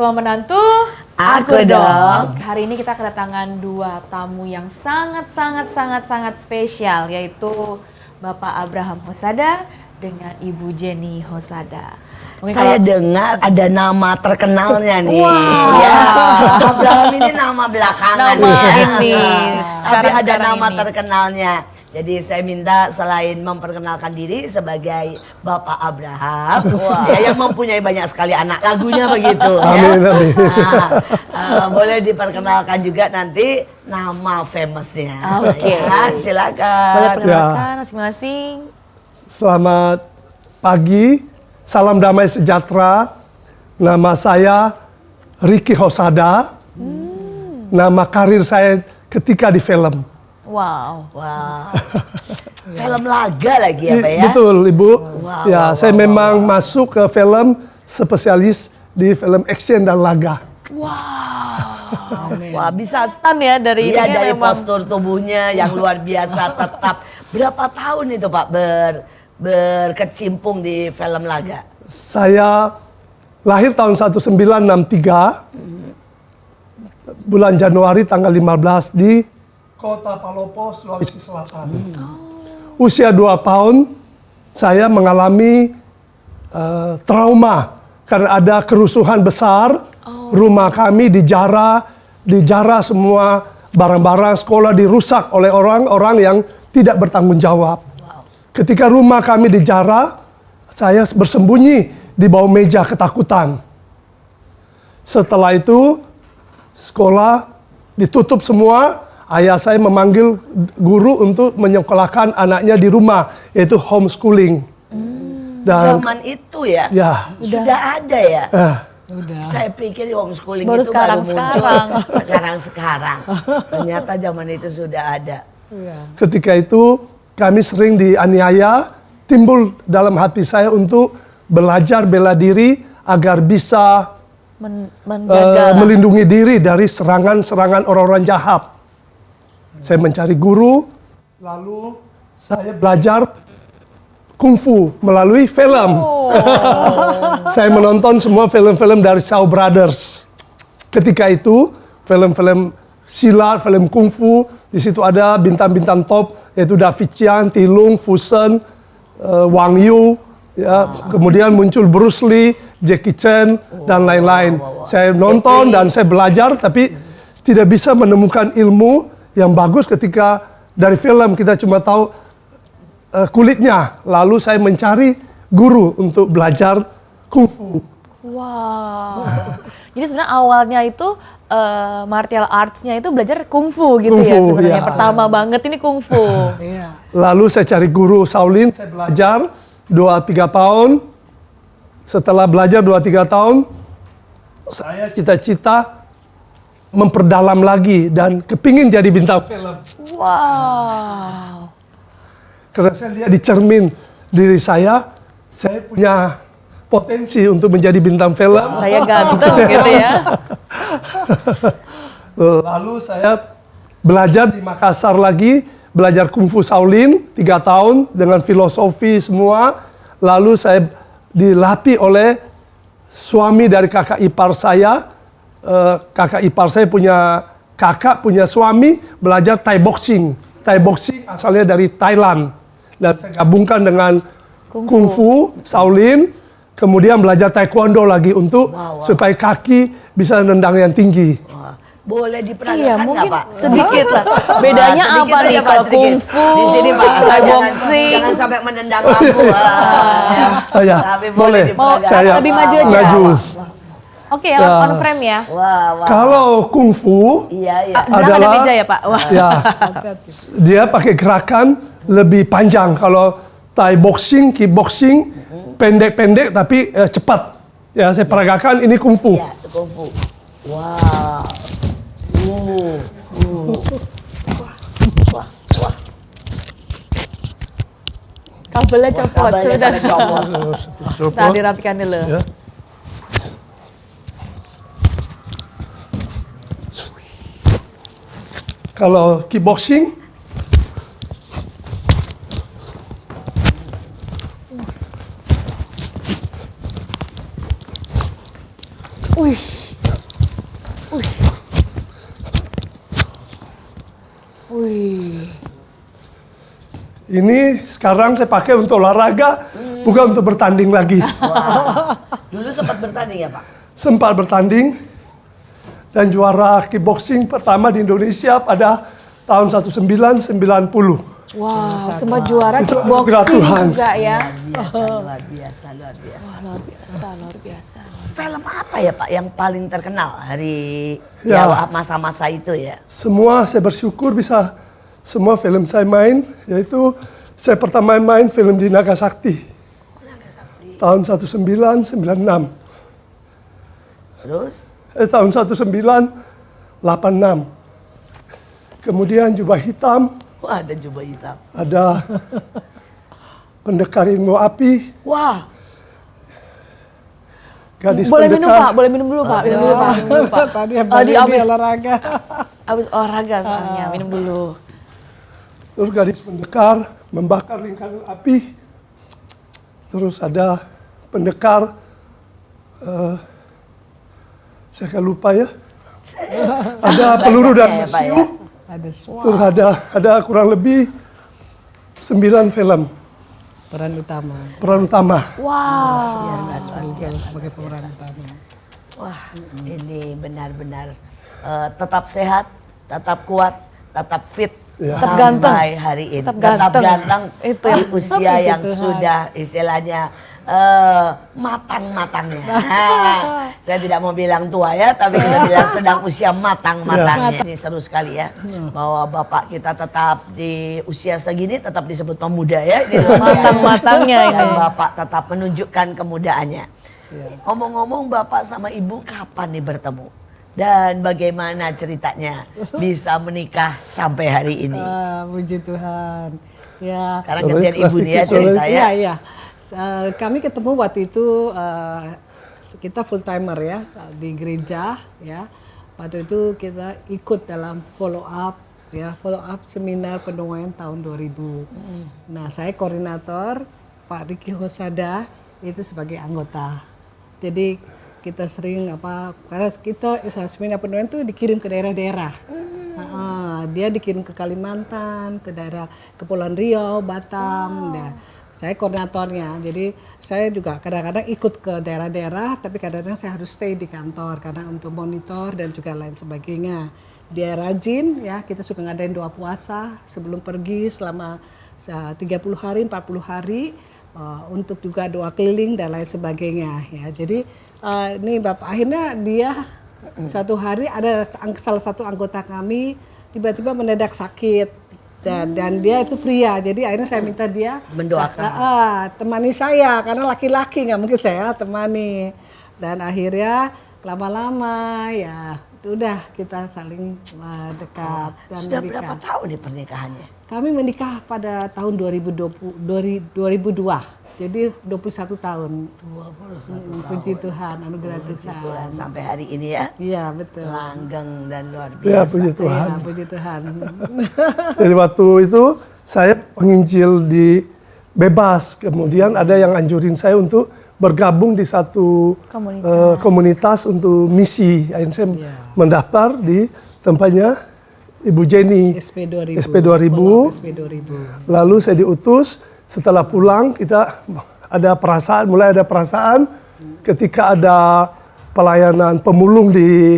Dua menantu, Aku dong. Hari ini kita kedatangan dua tamu yang sangat spesial, yaitu Bapak Abraham Hosada dengan Ibu Jenny Hosada. Saya dengar ada nama terkenalnya nih. Wow. Ya, Abraham ini nama belakangan Nama ya. ini. Tapi ada Sekarang nama ini. terkenalnya. Jadi saya minta selain memperkenalkan diri sebagai Bapak Abraham, ya, yang mempunyai banyak sekali anak lagunya begitu. Amin, ya. amin. Boleh diperkenalkan juga nanti nama famousnya. Oke. Ya, silakan. Boleh perkenalkan masing-masing. Selamat pagi, salam damai sejahtera. Nama saya Ricky Hosada. Nama karir saya ketika di film. Wow. Wah, film laga lagi ya Pak ya? Betul Ibu. Wow, Ya, saya memang masuk ke film spesialis di film action dan laga. Wah bisa Tan ya dari iya, ini dari memang postur tubuhnya yang luar biasa tetap. Berapa tahun itu Pak berkecimpung di film laga? Saya lahir tahun 1963, bulan Januari tanggal 15 di Kota Palopo, Sulawesi Selatan. Usia 2 tahun, saya mengalami trauma karena ada kerusuhan besar. Rumah kami dijara semua barang-barang sekolah dirusak oleh orang-orang yang tidak bertanggung jawab. Ketika rumah kami dijara, saya bersembunyi di bawah meja ketakutan. Setelah itu, sekolah ditutup semua. Ayah saya memanggil guru untuk menyekolahkan anaknya di rumah, yaitu homeschooling. Dan Zaman itu ya? ya, Sudah ada ya? udah. Saya pikir homeschooling Baru itu baru muncul sekarang. sekarang. Ternyata zaman itu sudah ada. Ketika itu kami sering dianiaya, timbul dalam hati saya untuk belajar bela diri agar bisa menjaga melindungi diri dari serangan-serangan orang-orang jahat. Saya mencari guru, lalu saya belajar kungfu melalui film. Saya menonton semua film-film dari Shaw Brothers. Ketika itu, film-film silat, film kungfu, di situ ada bintang-bintang top, yaitu David Chiang, Ti Lung, Fusen, Wang Yu, ya. Kemudian muncul Bruce Lee, Jackie Chan, dan lain-lain. Saya nonton dan saya belajar, tapi tidak bisa menemukan ilmu yang bagus ketika dari film kita cuma tahu kulitnya. Lalu saya mencari guru untuk belajar kungfu. Wow. Jadi sebenarnya awalnya itu martial arts-nya itu belajar kungfu gitu ya Kungfu, sebenarnya. iya. Pertama banget ini kungfu. Lalu saya cari guru Shaolin, saya belajar 2-3 tahun. Setelah belajar 2-3 tahun, saya cita-cita memperdalam lagi dan kepingin jadi bintang film. Wow. Karena saya lihat di cermin diri saya punya potensi untuk menjadi bintang film. Saya ganteng gitu ya. Lalu saya belajar di Makassar lagi, belajar kungfu Shaolin 3 tahun dengan filosofi semua. Lalu saya dilatih oleh suami dari kakak ipar saya. Kakak ipar saya punya suami belajar Thai boxing. Thai boxing asalnya dari Thailand. Dan saya gabungkan dengan kungfu Shaolin, kemudian belajar taekwondo lagi untuk supaya kaki bisa nendang yang tinggi. Wah, boleh Iya, diperagakan mungkin nggak Pak? sedikit lah. Bedanya Sedikit apa aja, nih Pak, kalau sedikit. kungfu, Di sini Pak, Thai jangan- boxing? Jangan sampai menendang lampu. Ya, Tapi boleh. diperagakan. Saya lebih maju aja. maju. Oke, on frame ya. Wah. Kalau kungfu Iya. Ada adalah meja ya Pak? Wah. ya, dia pakai gerakan lebih panjang. Kalau Thai boxing, kickboxing pendek-pendek tapi cepat. Ya, saya peragakan ini kungfu. Iya, itu kungfu. Wow. Wah. Kabelnya copot. Kabelnya Sudah. sampai copot. Nah, dirapikan dulu. Ya. Kalau kickboxing, Wih, Ini sekarang saya pakai untuk olahraga, bukan untuk bertanding lagi. Wah. Dulu sempat bertanding ya Pak? Sempat bertanding dan juara kickboxing pertama di Indonesia pada tahun 1990. Wow, sempat juara Itu kickboxing anugerah Tuhan. juga ya. Luar biasa, luar biasa. Wah, luar biasa, luar biasa. Film apa ya Pak yang paling terkenal hari Ya. masa-masa itu ya? Semua saya bersyukur bisa semua film saya main, yaitu saya pertama main film di Nagasaki. Tahun 1996. Terus? Tahun 1986. Kemudian Jubah Hitam, Wah, ada jubah hitam. ada Pendekar Ilmu Api, Wah, Gadis Boleh minum Pendekar. Pak, boleh minum dulu Pak, minum dulu Pak, minum dulu Pak. Tadi Di abis olahraga. olahraga soalnya, minum dulu. Terus Gadis Pendekar membakar lingkaran api. Terus ada Pendekar, saya akan lupa ya. Ada peluru dan ya, Pak, ya? mesiu. Ada semua Terus ada kurang lebih 9 film peran utama. peran utama. Wow. Sebagai pemeran utama. Wah, ini benar-benar tetap sehat, tetap kuat, tetap fit. Ya. Tetap ganteng. Sampai hari ini. Tetap ganteng. Itu di yang- usia Puji yang Tuhan. sudah istilahnya matang-matangnya. Saya tidak mau bilang tua ya, tapi kita bilang sedang usia matang-matangnya. Ini seru sekali ya, bahwa Bapak kita tetap di usia segini tetap disebut pemuda ya. Ini luar biasa. Matang-matangnya ini. Dan Bapak tetap menunjukkan kemudaannya. Ngomong-ngomong Bapak sama Ibu kapan nih bertemu? Dan bagaimana ceritanya bisa menikah sampai hari ini? Puji Tuhan. Ya. Sekarang Sorry, gantian Ibu nih ya sedikit, sorry. cerita ya. Iya, iya. Kami ketemu waktu itu kita full timer ya di gereja ya. Pada itu kita ikut dalam follow up seminar pendongeng tahun 2000. Nah, saya koordinator, Pak Riki Hosada itu sebagai anggota. Jadi kita sering karena kita seminar pendongeng itu dikirim ke daerah-daerah. Dia dikirim ke Kalimantan, ke daerah Kepulauan Riau, Batam. Nah, saya koordinatornya, jadi saya juga kadang-kadang ikut ke daerah-daerah, tapi kadang-kadang saya harus stay di kantor karena untuk monitor dan juga lain sebagainya. Dia rajin ya, kita suka ngadain doa puasa sebelum pergi selama 30 hari, 40 hari untuk juga doa keliling dan lain sebagainya ya. Jadi ini Bapak akhirnya dia suatu hari ada salah satu anggota kami tiba-tiba mendadak sakit. Dan dia itu pria, jadi akhirnya saya minta dia Mendoakan. temani saya karena laki-laki nggak mungkin saya temani. Dan akhirnya lama-lama ya udah kita saling dekat dan Sudah menikah. berapa tahun nih pernikahannya? Kami menikah pada tahun 2002, jadi 21 tahun. 21 Puji Tuhan, anugerah Puji Tuhan. Tuhan sampai hari ini ya. Iya betul. Langgeng dan luar Ya, biasa. puji Tuhan. Iya, puji Tuhan. Jadi waktu itu saya penginjil di bebas, kemudian ada yang anjurin saya untuk bergabung di satu komunitas untuk misi. Akhirnya saya mendaftar di tempatnya Ibu Jenny. SP 2000. SP 2000. SP 2000. Lalu saya diutus, setelah pulang kita mulai ada perasaan ketika ada pelayanan pemulung di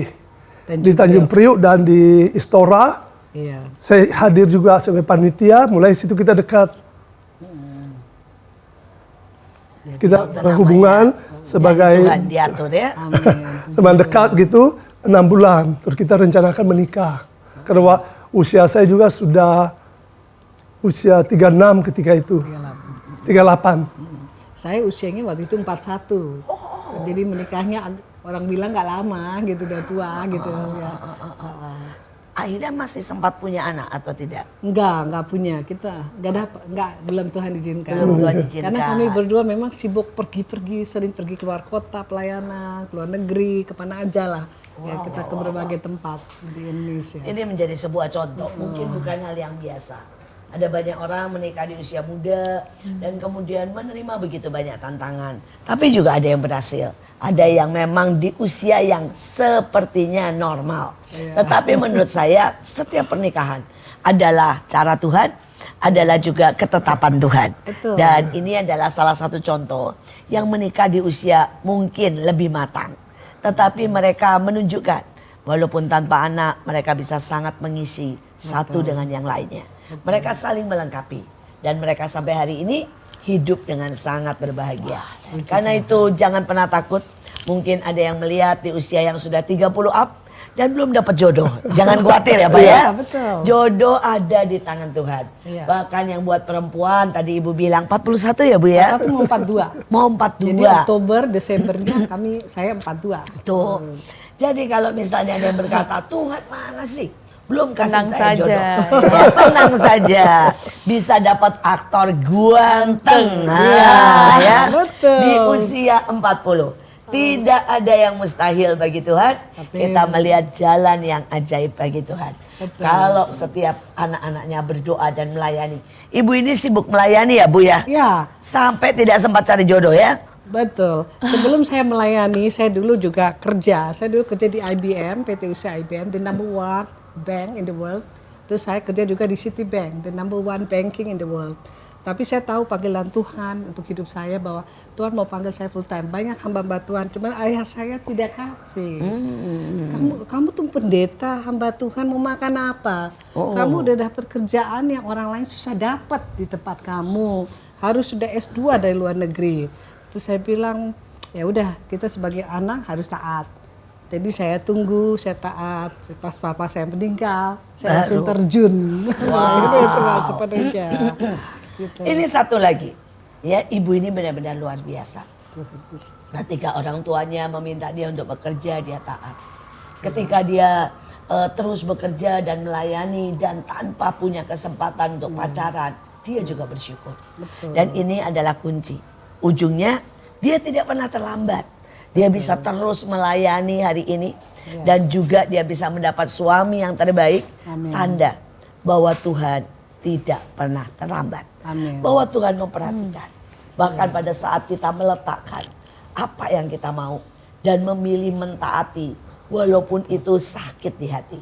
Tanjung Priuk dan di Istora. Iya. Saya hadir juga sebagai panitia, mulai situ kita dekat. Kita berhubungan sebagai Tuhan diatur ya. Amin. teman dekat gitu 6 bulan. Terus kita rencanakan menikah. Karena usia saya juga sudah usia 36 ketika itu. 38. Saya usianya waktu itu 41. Jadi menikahnya orang bilang nggak lama gitu, udah tua gitu ya. Akhirnya masih sempat punya anak atau tidak? Enggak punya. Kita belum Tuhan izinkan. Belum Tuhan izinkan. Karena kami berdua memang sibuk pergi-pergi, sering pergi keluar kota, pelayanan, keluar negeri, kemana aja lah. Ya kita ke berbagai tempat di Indonesia. Ini menjadi sebuah contoh, mungkin bukan hal yang biasa. Ada banyak orang menikah di usia muda dan kemudian menerima begitu banyak tantangan. Tapi juga ada yang berhasil. Ada yang memang di usia yang sepertinya normal. Tetapi menurut saya setiap pernikahan adalah cara Tuhan, adalah juga ketetapan Tuhan. Betul. Dan ini adalah salah satu contoh yang menikah di usia mungkin lebih matang. Tetapi mereka menunjukkan walaupun tanpa anak mereka bisa sangat mengisi satu dengan yang lainnya. Mereka saling melengkapi dan mereka sampai hari ini hidup dengan sangat berbahagia. Karena itu jangan pernah takut. Mungkin ada yang melihat di usia yang sudah 30 up dan belum dapat jodoh. Jangan khawatir ya Pak ya. Iya, betul. Jodoh ada di tangan Tuhan. Iya. Bahkan yang buat perempuan tadi Ibu bilang 41 ya Bu ya. Satu mau 42. Mau 42. Jadi Oktober, Desembernya saya 42. Tuh. Jadi kalau misalnya ada yang berkata, Tuhan mana sih? Belum kasih Tenang saya saja. jodoh. Ya, tenang saja. Bisa dapat aktor ganteng. Ya. Betul. Di usia 40. Tidak ada yang mustahil bagi Tuhan. Kita melihat jalan yang ajaib bagi Tuhan. Betul. Kalau setiap anak-anaknya berdoa dan melayani. Ibu ini sibuk melayani ya Bu ya? Ya, Sampai tidak sempat cari jodoh ya? betul. Sebelum saya melayani, saya dulu juga kerja. Saya dulu kerja di IBM, PT Usaha IBM, the number one bank in the world. Terus saya kerja juga di Citibank, the number one banking in the world. Tapi saya tahu panggilan Tuhan untuk hidup saya bahwa Tuhan mau panggil saya full time. Banyak hamba Tuhan, cuman ayah saya tidak kasih. Kamu tuh pendeta, hamba Tuhan, mau makan apa? Kamu udah dapat kerjaan yang orang lain susah dapat di tempat kamu. Harus sudah S2 dari luar negeri. Terus saya bilang, ya udah kita sebagai anak harus taat. Jadi saya tunggu, saya taat. Pas papa saya meninggal, saya langsung terjun. Itu sepenuhnya. Gitu. Ini satu lagi, ya ibu ini benar-benar luar biasa. Ketika orang tuanya meminta dia untuk bekerja, dia taat. Ketika dia terus bekerja dan melayani dan tanpa punya kesempatan untuk pacaran, dia juga bersyukur. Betul. Dan ini adalah kunci. Ujungnya dia tidak pernah terlambat. Dia bisa terus melayani hari ini dan juga dia bisa mendapat suami yang terbaik. Amin. Tanda bahwa Tuhan tidak pernah terlambat. Amin. Bahwa Tuhan memperhatikan. Bahkan pada saat kita meletakkan apa yang kita mau dan memilih mentaati walaupun itu sakit di hati.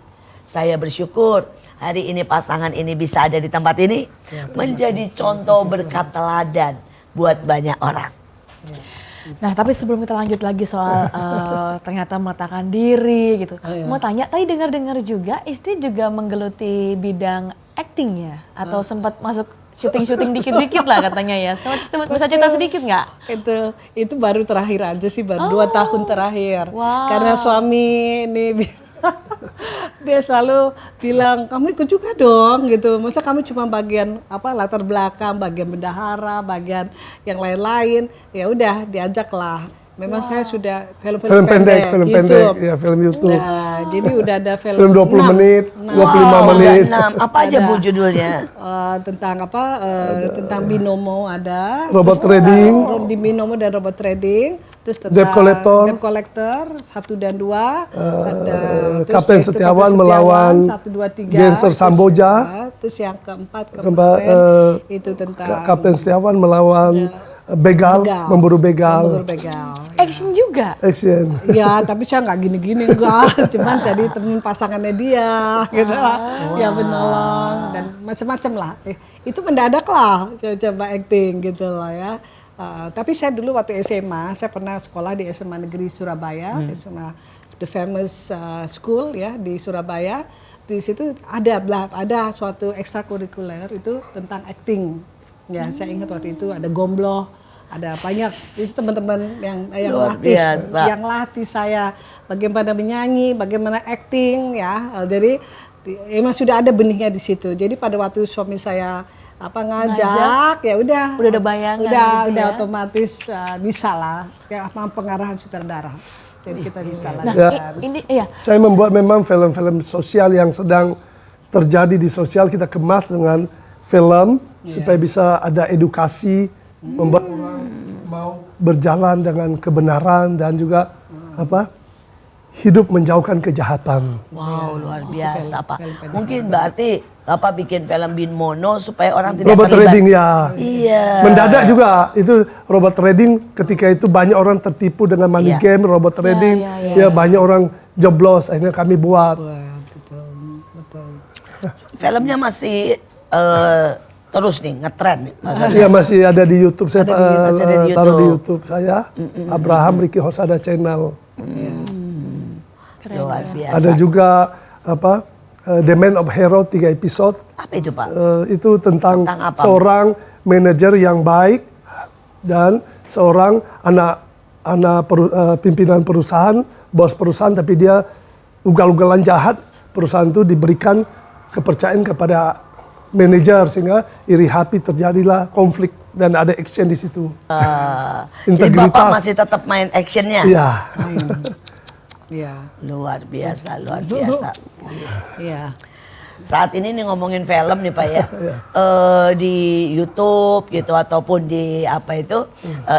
Saya bersyukur hari ini pasangan ini bisa ada di tempat ini menjadi contoh berkat teladan buat banyak orang. Nah, tapi sebelum kita lanjut lagi soal ternyata meletakkan diri gitu. Mau tanya, tadi dengar-dengar juga istri juga menggeluti bidang acting ya? Atau sempat masuk syuting-syuting dikit-dikit lah katanya ya. Sempat bisa cerita sedikit nggak? Itu baru terakhir aja sih, baru 2 tahun terakhir. Wow. Karena suami ini dia selalu bilang kamu ikut juga dong gitu. Masa kamu cuma bagian latar belakang, bagian bendahara, bagian yang lain-lain. Ya udah diajaklah. Memang saya sudah film pendek, ya film YouTube. Nah, jadi udah ada Film 20 menit, 25 menit. Apa aja Bu judulnya? Tentang tentang binomo ada. Robot Terus, trading. Di binomo dan robot trading. Terus tentang Debt collector. Debt collector 1 dan 2. Ada terus Kapten itu Setiawan melawan 1, 2, 3. Genser Samboja. Terus yang keempat itu tentang Kapten Setiawan melawan begal, memburu begal. Memburu begal. Action juga? Action. Ya, tapi saya nggak gini-gini enggak. Cuman tadi temen pasangannya dia, gitu lah. Ya menolong dan macam-macam lah. Itu mendadak lah, coba acting gitu lah ya. Tapi saya dulu waktu SMA, saya pernah sekolah di SMA Negeri Surabaya, SMA the famous school ya di Surabaya. Di situ ada suatu ekstrakurikuler itu tentang acting. Ya, saya ingat waktu itu ada Gombloh, ada banyak itu teman-teman yang latih saya bagaimana menyanyi, bagaimana acting ya. Jadi emang sudah ada benihnya di situ. Jadi pada waktu suami saya ngajak ya udah ada bayangan gitu udah ya? Otomatis bisa lah ya pengarahan sutradara. Jadi kita bisa lah. Ini iya. Saya membuat memang film-film sosial yang sedang terjadi di sosial kita kemas dengan film supaya bisa ada edukasi, membuat orang mau berjalan dengan kebenaran dan juga hidup menjauhkan kejahatan. Wow, luar biasa Pak. Mungkin berarti Bapak bikin film Bin Mono supaya orang tidak Robot terlibat. trading ya. Iya. Mendadak juga itu robot trading, ketika itu banyak orang tertipu dengan money game, robot trading. Ya banyak orang jeblos, akhirnya kami buat. Betul. Filmnya masih terus nih ngetren nih. Iya masih ada di YouTube, saya Masih ada di taruh di YouTube. YouTube saya, Abraham Ricky Hosada Channel. Luar biasa. Ada juga apa The Man of Hero 3 episode. Apa itu Pak? Itu tentang Tentang apa? seorang manajer yang baik dan seorang pimpinan perusahaan, bos perusahaan, tapi dia ugal-ugalan jahat. Perusahaan itu diberikan kepercayaan kepada manajer sehingga iri hati, terjadilah konflik dan ada action di situ. Jadi Bapak Integritas. masih tetap main actionnya? Iya. Iya. Luar biasa, luar biasa. Iya. Saat ini nih ngomongin film nih Pak ya, di YouTube gitu ataupun di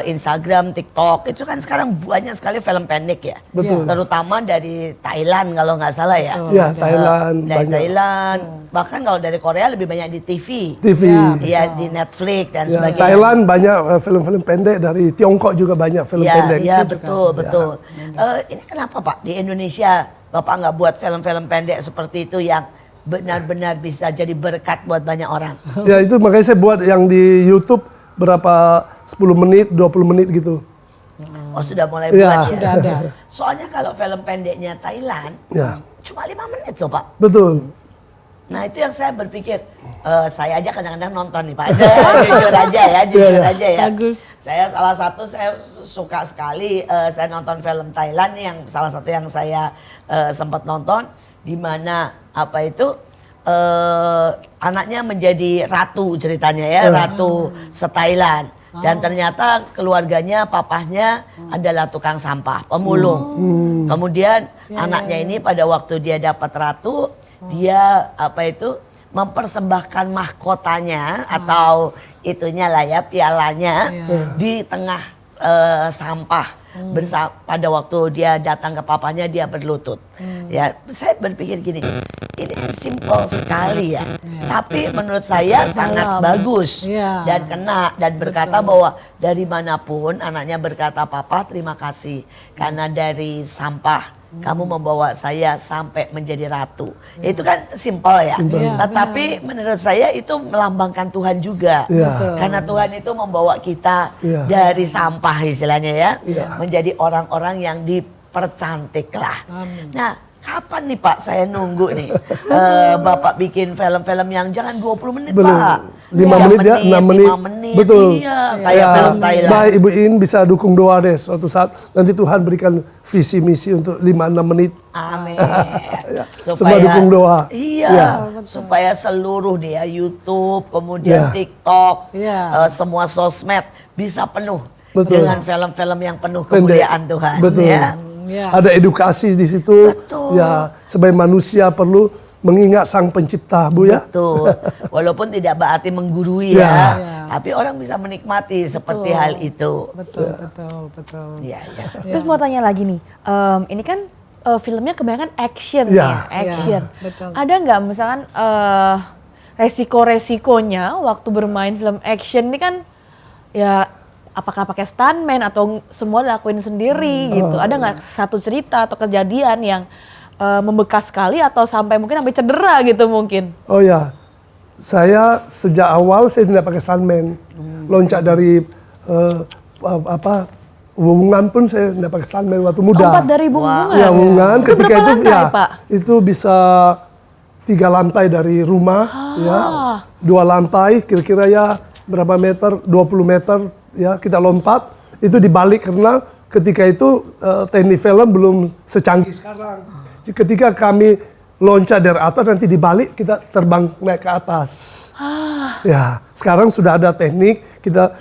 Instagram, TikTok itu kan sekarang banyak sekali film pendek ya, Betul. terutama dari Thailand kalau nggak salah ya. Iya, Thailand Dari banyak. Thailand, bahkan kalau dari Korea lebih banyak di TV. TV. Iya di Netflix dan Ya, sebagainya. Thailand banyak film-film pendek, dari Tiongkok juga banyak film Iya, pendek. iya betul, betul. Ini kenapa Pak di Indonesia Bapak nggak buat film-film pendek seperti itu yang benar-benar bisa jadi berkat buat banyak orang? Ya itu makanya saya buat yang di YouTube berapa 10 menit, 20 menit gitu. Oh sudah mulai Iya. buat ya? Sudah ada. Soalnya kalau film pendeknya Thailand Ya, cuma 5 menit loh Pak. betul. Nah itu yang saya berpikir, saya aja kadang-kadang nonton nih Pak. Saya jujur aja ya, jujur aja ya. Bagus. Saya salah satu saya suka sekali saya nonton film Thailand nih, yang salah satu yang saya sempat nonton di mana anaknya menjadi ratu ceritanya ya, ratu se-Thailand. Dan ternyata keluarganya, papahnya adalah tukang sampah, pemulung. Kemudian anaknya ini pada waktu dia dapat ratu, dia mempersembahkan mahkotanya atau itunya lah ya, pialanya di tengah sampah. Pada waktu dia datang ke papanya, dia berlutut. Ya, saya berpikir gini, ini simple sekali ya, tapi menurut saya sangat bagus dan kena, dan berkata bahwa dari manapun anaknya berkata, papa terima kasih karena dari sampah kamu membawa saya sampai menjadi ratu. Itu kan simple ya. Tetapi menurut saya itu melambangkan Tuhan juga. Karena Tuhan itu membawa kita dari sampah istilahnya ya. Menjadi orang-orang yang dipercantik lah. Nah kapan nih Pak saya nunggu nih Bapak bikin film-film yang jangan 20 menit Belum. Pak. 5 menit ya, 6 menit. 5 menit. Betul. Iya, kayak film Thailand. Baik Ibu In bisa dukung doa deh suatu saat nanti Tuhan berikan visi misi untuk 5-6 menit. Amin. Semua dukung doa. Iya, Ya. supaya seluruh nih ya YouTube, kemudian TikTok, semua sosmed bisa penuh Betul. dengan film-film yang penuh Pendek. kemuliaan Tuhan. Betul. Ya. Ada edukasi di situ. Ya, sebagai manusia perlu mengingat Sang Pencipta, Bu ya. Betul. Walaupun tidak berarti menggurui ya, tapi orang bisa menikmati seperti hal itu. Betul, betul. Iya, iya. Terus mau tanya lagi nih, ini kan filmnya kebanyakan action Ya. ya, action. betul. Ada nggak misalkan resiko-resikonya waktu bermain film action ini kan ya apakah pakai stuntman atau semua lakuin sendiri gitu? Ada nggak satu cerita atau kejadian yang membekas sekali atau sampai mungkin sampai cedera gitu mungkin? Oh ya, saya sejak awal saya tidak pakai stuntman. Loncat dari Wungan pun saya tidak pakai stuntman waktu muda. Lompat dari bunga. Ya, Wungan. Itu Ketika berapa itu lantai, ya, Pak? itu bisa 3 lantai dari rumah, ya, 2 lantai, kira-kira ya berapa meter, 20 meter, ya kita lompat. Itu dibalik karena ketika itu teknik film belum secanggih sekarang. Ketika kami loncat dari atas nanti dibalik kita terbang naik ke atas. Ya, sekarang sudah ada teknik kita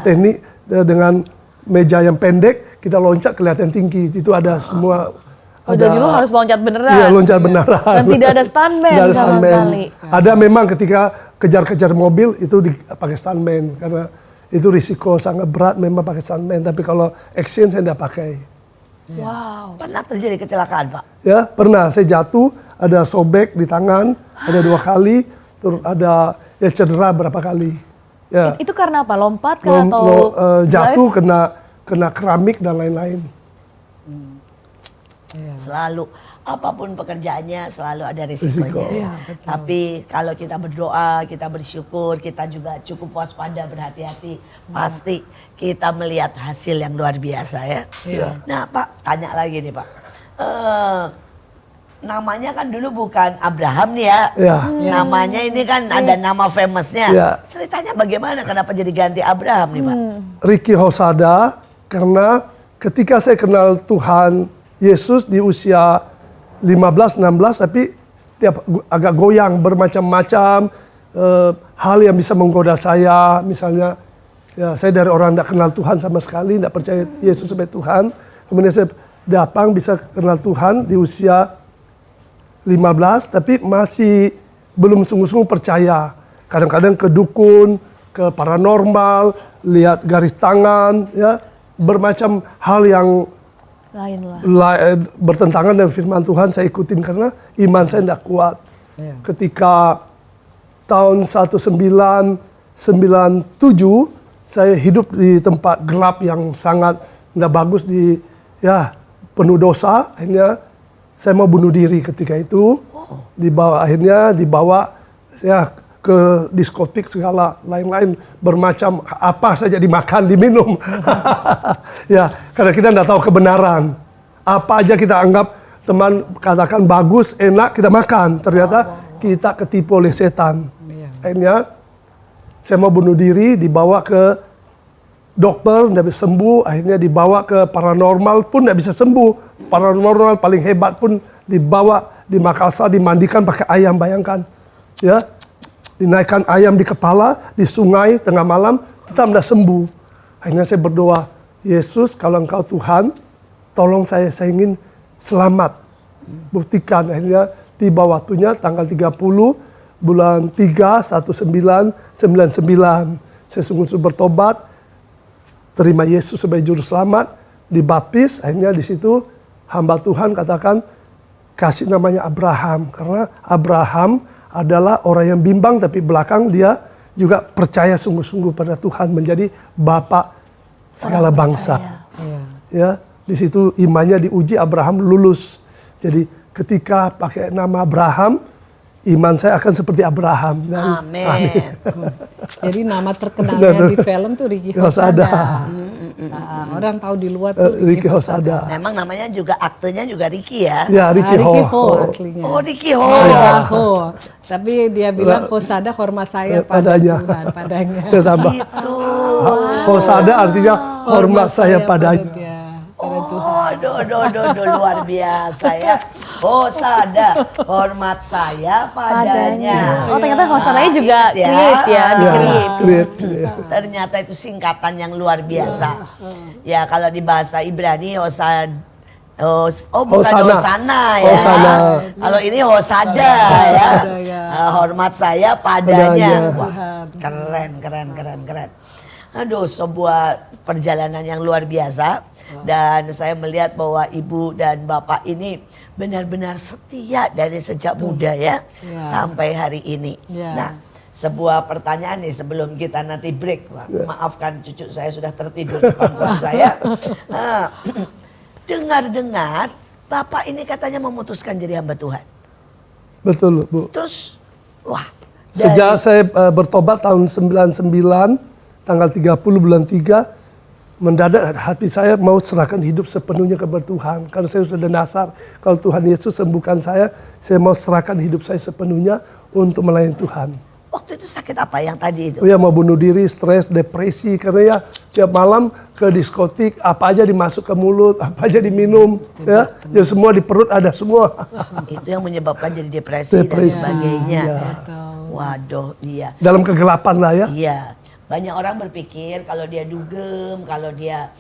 teknik dengan meja yang pendek kita loncat kelihatan tinggi. Itu ada semua. Jadi lu harus loncat beneran. Iya, loncat beneran. Dan tidak ada stuntman Tidak ada sama stuntman. sekali. Ada memang ketika kejar-kejar mobil itu dipakai stuntman karena itu risiko sangat berat memang pakai stuntman. Tapi kalau action saya tidak pakai. Wow. Pernah terjadi kecelakaan Pak? Ya, pernah saya jatuh, ada sobek di tangan, ada 2 kali, terus ada ya cedera berapa kali. Ya. Itu karena apa? Lompat kah atau Jatuh drive? kena keramik dan lain-lain. Selalu apapun pekerjaannya selalu ada Risiko. risikonya. Iya, betul. Tapi kalau kita berdoa, kita bersyukur, kita juga cukup waspada, berhati-hati, pasti kita melihat hasil yang luar biasa ya. Iya. Nah Pak, tanya lagi nih Pak. Namanya kan dulu bukan Abraham nih ya. Ya. Namanya ini kan ada nama famousnya. Ya. Ceritanya bagaimana? Kenapa jadi ganti Abraham nih Pak? Ricky Hosada, karena ketika saya kenal Tuhan Yesus di usia 15-16, tapi setiap agak goyang bermacam-macam hal yang bisa menggoda saya. Misalnya, ya saya dari orang tidak kenal Tuhan sama sekali, tidak percaya Yesus sebagai Tuhan. Kemudian saya datang bisa kenal Tuhan di usia 15, tapi masih belum sungguh-sungguh percaya. Kadang-kadang ke dukun, ke paranormal, lihat garis tangan, ya bermacam hal yang Lain lah. bertentangan dengan firman Tuhan saya ikutin karena iman saya tidak kuat. Iya. Ketika tahun 1997 saya hidup di tempat gelap yang sangat tidak bagus, di ya penuh dosa. Akhirnya saya mau bunuh diri ketika itu. Akhirnya dibawa ya ke diskotik segala lain-lain, bermacam apa saja dimakan, diminum. Ya, karena kita tidak tahu kebenaran. Apa aja kita anggap teman katakan bagus, enak, kita makan. Ternyata kita ketipu oleh setan. Akhirnya saya mau bunuh diri, dibawa ke dokter, tidak bisa sembuh. Akhirnya dibawa ke paranormal pun tidak bisa sembuh. Paranormal paling hebat pun dibawa di Makassar, dimandikan pakai ayam, bayangkan. Ya, dinaikkan ayam di kepala, di sungai tengah malam, tetap tidak sembuh. Akhirnya saya berdoa, Yesus kalau Engkau Tuhan, tolong saya ingin selamat. Buktikan. Akhirnya tiba waktunya tanggal 30 bulan 3 1999. Saya sungguh-sungguh bertobat, terima Yesus sebagai juru selamat, dibaptis. Akhirnya di situ hamba Tuhan katakan kasih namanya Abraham, karena Abraham adalah orang yang bimbang tapi belakang dia juga percaya sungguh-sungguh pada Tuhan, menjadi bapak segala bangsa. Ya, di situ imannya diuji, Abraham lulus. Jadi ketika pakai nama Abraham, iman saya akan seperti Abraham. Amin. Jadi nama terkenalnya di film tuh Ricky Hosada. Orang tahu di luar tuh Ricky Hosada. Memang namanya juga, aktenya juga Ricky ya. Ya, Ricky Ricky Ho. Ho aslinya. Oh, Ricky Ho. Ho. Tapi dia bilang Hosada hormat saya pada Padanya. Tuhan, padanya. Saya tambah. Gitu. Hosada artinya hormat saya padanya. Oh, luar biasa ya. Hosada, hormat saya padanya. Oh, ternyata Hosadanya juga Ingat ya. create ya, di-create. Create. Ternyata itu singkatan yang luar biasa. Ya, kalau di bahasa Ibrani Hosad, bukan Hosana. Hosana ya. Hosana. Kalau ini Hosada ya. Hormat saya padanya. Padanya. Wah, keren. Aduh, sebuah perjalanan yang luar biasa. Dan saya melihat bahwa ibu dan bapak ini benar-benar setia dari sejak muda ya, sampai hari ini. Nah, sebuah pertanyaan nih sebelum kita nanti break. Maafkan cucu saya sudah tertidur di pangkuan saya. Dengar-dengar bapak ini katanya memutuskan jadi hamba Tuhan. Betul, Bu. Terus, wah. Sejak saya bertobat tahun 99, tanggal 30 bulan 3, mendadak hati saya mau serahkan hidup sepenuhnya kepada Tuhan. Karena saya sudah nasar, kalau Tuhan Yesus sembuhkan saya mau serahkan hidup saya sepenuhnya untuk melayani Tuhan. Waktu itu sakit apa yang tadi itu? Ya, mau bunuh diri, stres, depresi, karena ya tiap malam ke diskotik, apa aja dimasuk ke mulut, apa aja diminum, ya, jadi semua di perut ada semua. Itu yang menyebabkan jadi depresi dan sebagainya. Ya. Waduh, iya. Dalam kegelapan lah ya. Iya. Banyak orang berpikir kalau dia dugem, kalau dia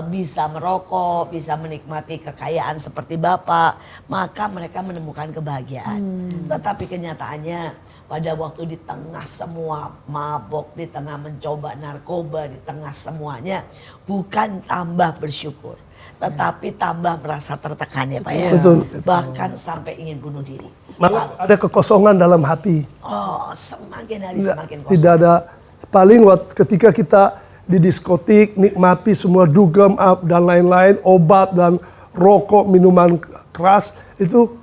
bisa merokok, bisa menikmati kekayaan seperti Bapak, maka mereka menemukan kebahagiaan. Tetapi kenyataannya pada waktu di tengah semua mabok, di tengah mencoba narkoba, di tengah semuanya, bukan tambah bersyukur, tetapi tambah merasa tertekan ya Pak ya. Betul. Bahkan sampai ingin bunuh diri. Malah ada kekosongan dalam hati. Oh, semakin hari semakin kosong. Tidak ada. Paling ketika kita di diskotik nikmati semua dugem dan lain-lain, obat dan rokok, minuman keras, itu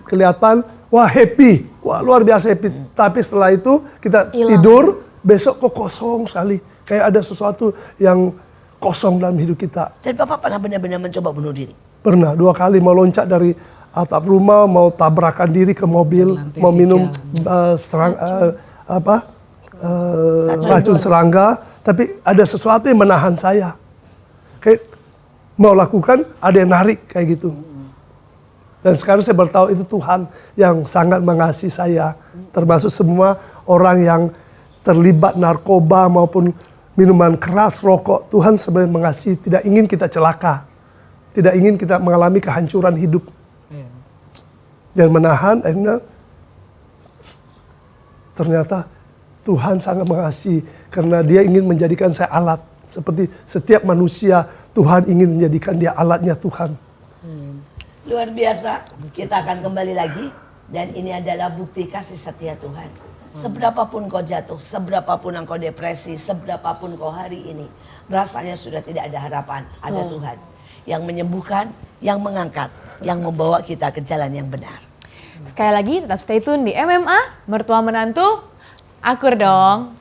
kelihatan wah happy, wah luar biasa happy. Tapi setelah itu kita tidur, besok kok kosong sekali. Kayak ada sesuatu yang kosong dalam hidup kita. Dan Bapak pernah benar-benar mencoba bunuh diri? Pernah 2 kali mau loncat dari atap rumah, mau tabrakan diri ke mobil, mau minum racun serangga, tapi ada sesuatu yang menahan saya. Kayak mau lakukan, ada yang narik kayak gitu. Dan sekarang saya bertahu itu Tuhan yang sangat mengasihi saya, termasuk semua orang yang terlibat narkoba maupun minuman keras, rokok. Tuhan sebenarnya mengasihi, tidak ingin kita celaka, tidak ingin kita mengalami kehancuran hidup. Dan menahan, akhirnya ternyata Tuhan sangat mengasihi karena Dia ingin menjadikan saya alat. Seperti setiap manusia, Tuhan ingin menjadikan dia alatnya Tuhan. Luar biasa, kita akan kembali lagi. Dan ini adalah bukti kasih setia Tuhan. Seberapapun kau jatuh, seberapapun engkau depresi, seberapapun kau hari ini, rasanya sudah tidak ada harapan. Ada Tuhan yang menyembuhkan, yang mengangkat, yang membawa kita ke jalan yang benar. Sekali lagi tetap stay tune di MMA, Mertua Menantu, akur dong.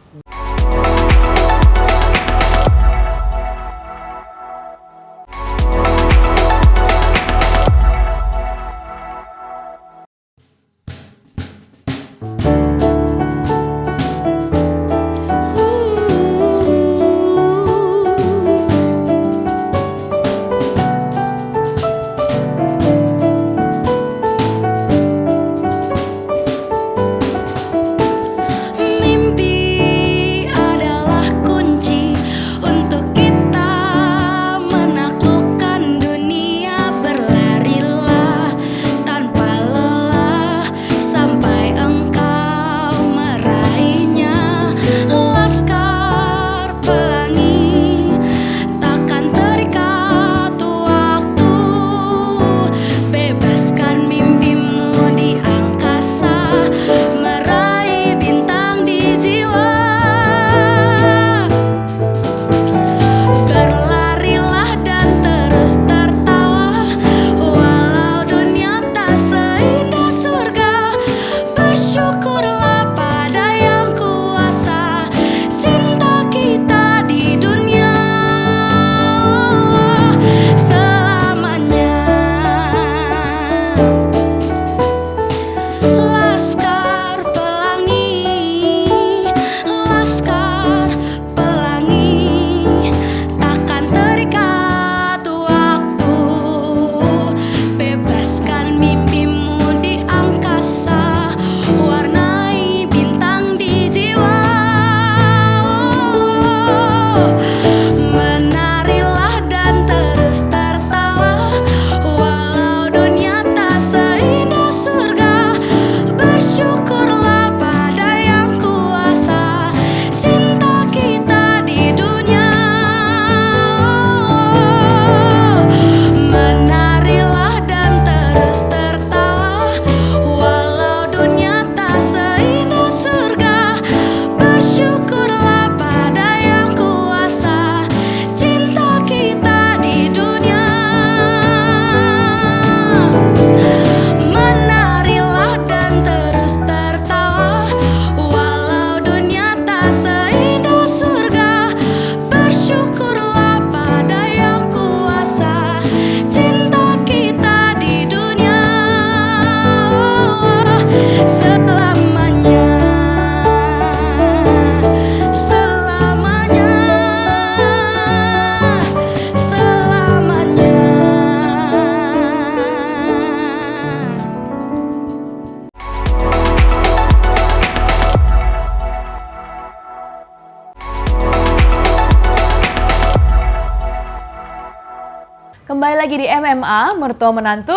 Kembali lagi di MMA, Mertua Menantu,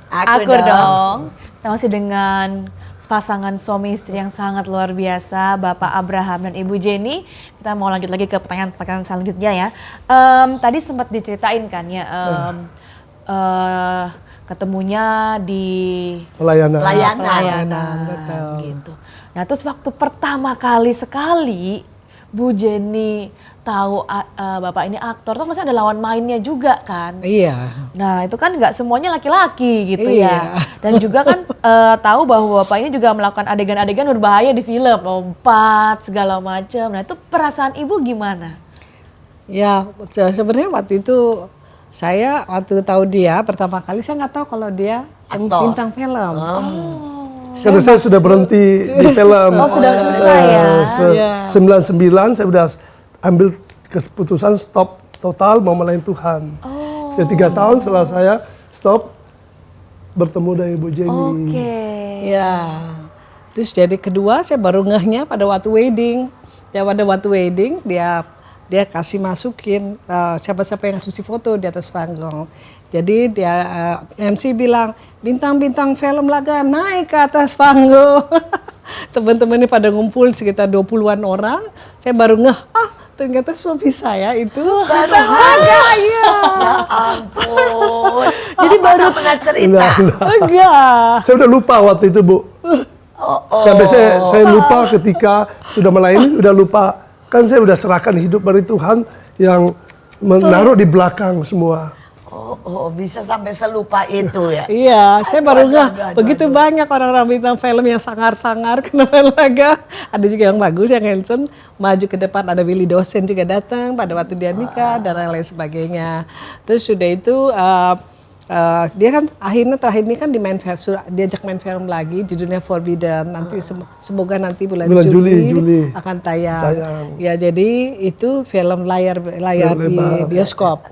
akur dong. Kita masih dengan pasangan suami istri yang sangat luar biasa, Bapak Abraham dan Ibu Jenny. Kita mau lanjut lagi ke pertanyaan-pertanyaan selanjutnya ya. Tadi sempat diceritain kan ya, ketemunya di Pelayanan. betul. Gitu. Nah terus waktu pertama kali sekali Bu Jenny tahu Bapak ini aktor, toh masih ada lawan mainnya juga kan? Iya. Nah itu kan nggak semuanya laki-laki gitu Iya. ya. Dan juga kan tahu bahwa Bapak ini juga melakukan adegan-adegan berbahaya di film, lompat segala macam. Nah itu perasaan Ibu gimana? Ya sebenarnya waktu itu saya waktu tahu dia pertama kali saya nggak tahu kalau dia Aktor. bintang film. Karena saya sudah berhenti di film. Oh, sudah selesai ya? Iya. 99 saya sudah ambil keputusan stop total mau melayani Tuhan. Ya 3 tahun setelah saya stop bertemu dengan Ibu Jenny. Oke. Ya. Terus jadi kedua saya baru ngehnya pada waktu wedding. Ya pada waktu wedding dia kasih masukin siapa-siapa yang susi foto di atas panggung. Jadi dia MC bilang bintang-bintang film laga naik ke atas panggung. Teman-teman ini pada ngumpul sekitar 20-an orang. Saya baru ngeh, ternyata suami saya itu Baru laga. Iya. Ya ampun. Jadi baru pernah cerita. Enggak. Saya udah lupa waktu itu, Bu. Sampai saya lupa ketika sudah melayani, udah lupa. Kan saya udah serahkan hidup bagi Tuhan yang menaruh di belakang semua. Bisa sampai selupa itu ya. Iya, saya baru Aduh, nggak aduh, begitu banyak orang-orang bintang film yang sangar-sangar kena film laga. Ada juga yang bagus, yang handsome, maju ke depan. Ada Willy Dosen juga datang pada waktu dia nikah dan lain sebagainya. Terus sudah itu dia kan akhirnya terakhir ini kan diajak main film lagi judulnya Forbidden. Nanti semoga nanti bulan Juli akan tayang. Ya jadi itu film layar di bioskop.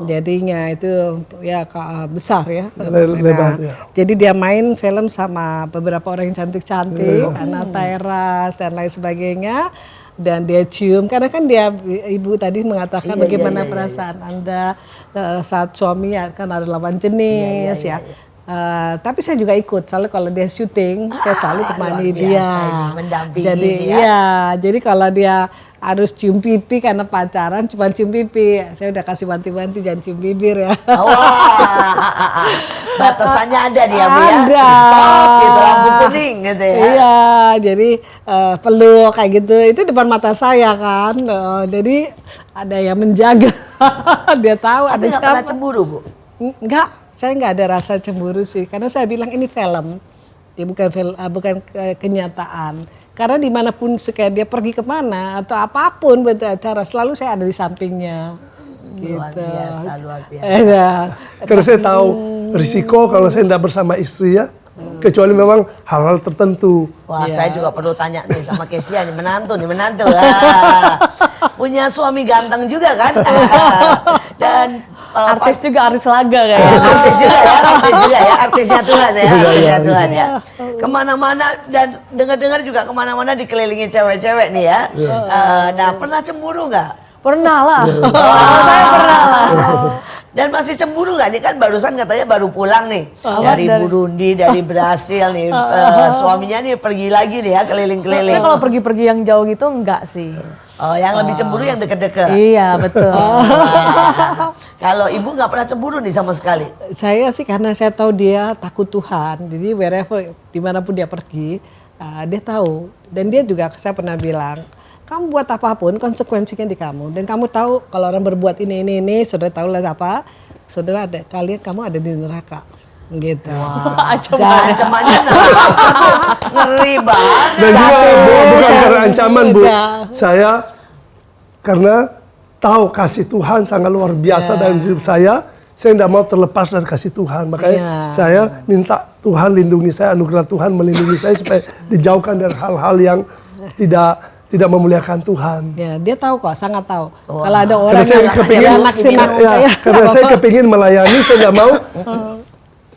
Jadinya itu ya besar ya. Lebar, ya. Jadi dia main film sama beberapa orang yang cantik-cantik, Anna Tairas dan lain sebagainya. Dan dia cium karena kan ibu tadi mengatakan bagaimana perasaan Anda saat suami kan ada lawan jenis ya. Tapi saya juga ikut, soalnya kalau dia syuting saya selalu temani dia. Mendampingi Jadi kalau dia harus cium pipi karena pacaran cuma cium pipi, saya udah kasih wanti-wanti jangan cium bibir ya. Batasannya ada dia Bu ya. Ada. Stop gitu, lampu kuning gitu ya. Iya, jadi peluk kayak gitu itu depan mata saya kan. Jadi ada yang menjaga. Dia tahu Tapi ada nggak pernah siapa. cemburu Bu? Enggak, saya nggak ada rasa cemburu sih, karena saya bilang ini film, dia bukan kenyataan. Karena dimanapun sekali dia pergi kemana atau apapun buat acara, selalu saya ada di sampingnya. Luar Gitu. biasa, luar biasa. Iya. Karena saya tahu risiko kalau saya tidak bersama istri ya. Kecuali memang hal-hal tertentu. Wah, saya juga perlu tanya nih sama Kesia nih, menantu. Punya suami ganteng juga kan? Dan Artis juga, artis laga kayaknya. artisnya Tuhan ya. Kemana-mana dan dengar-dengar juga kemana-mana dikelilingi cewek-cewek nih ya. Nah, pernah cemburu nggak? Pernah lah. Saya pernah lah. Dan masih cemburu nggak nih, kan barusan katanya baru pulang nih dari Burundi, dari Brasil nih, suaminya nih pergi lagi nih ya keliling-keliling. Saya kalau pergi-pergi yang jauh gitu enggak sih. Oh, yang lebih cemburu yang deket-deket. Iya betul. Kalau ibu nggak pernah cemburu nih sama sekali. Saya sih karena saya tahu dia takut Tuhan, jadi wherever dimanapun dia pergi, dia tahu. Dan dia juga saya pernah bilang, kamu buat apapun konsekuensinya di kamu. Dan kamu tahu kalau orang berbuat ini, saudara tahu lah apa, saudara ada kamu ada di neraka. Gitu. Ancamannya ngeri banget. Dan juga bukan karena ancaman Bu. Saya karena tahu kasih Tuhan sangat luar biasa dalam hidup saya tidak mau terlepas dari kasih Tuhan. Makanya saya minta Tuhan lindungi saya, anugerah Tuhan melindungi saya supaya dijauhkan dari hal-hal yang tidak memuliakan Tuhan. Ya, dia tahu kok, sangat tahu. Kalau ada orang Karena saya kepingin, karena saya kepingin melayani, saya nggak mau.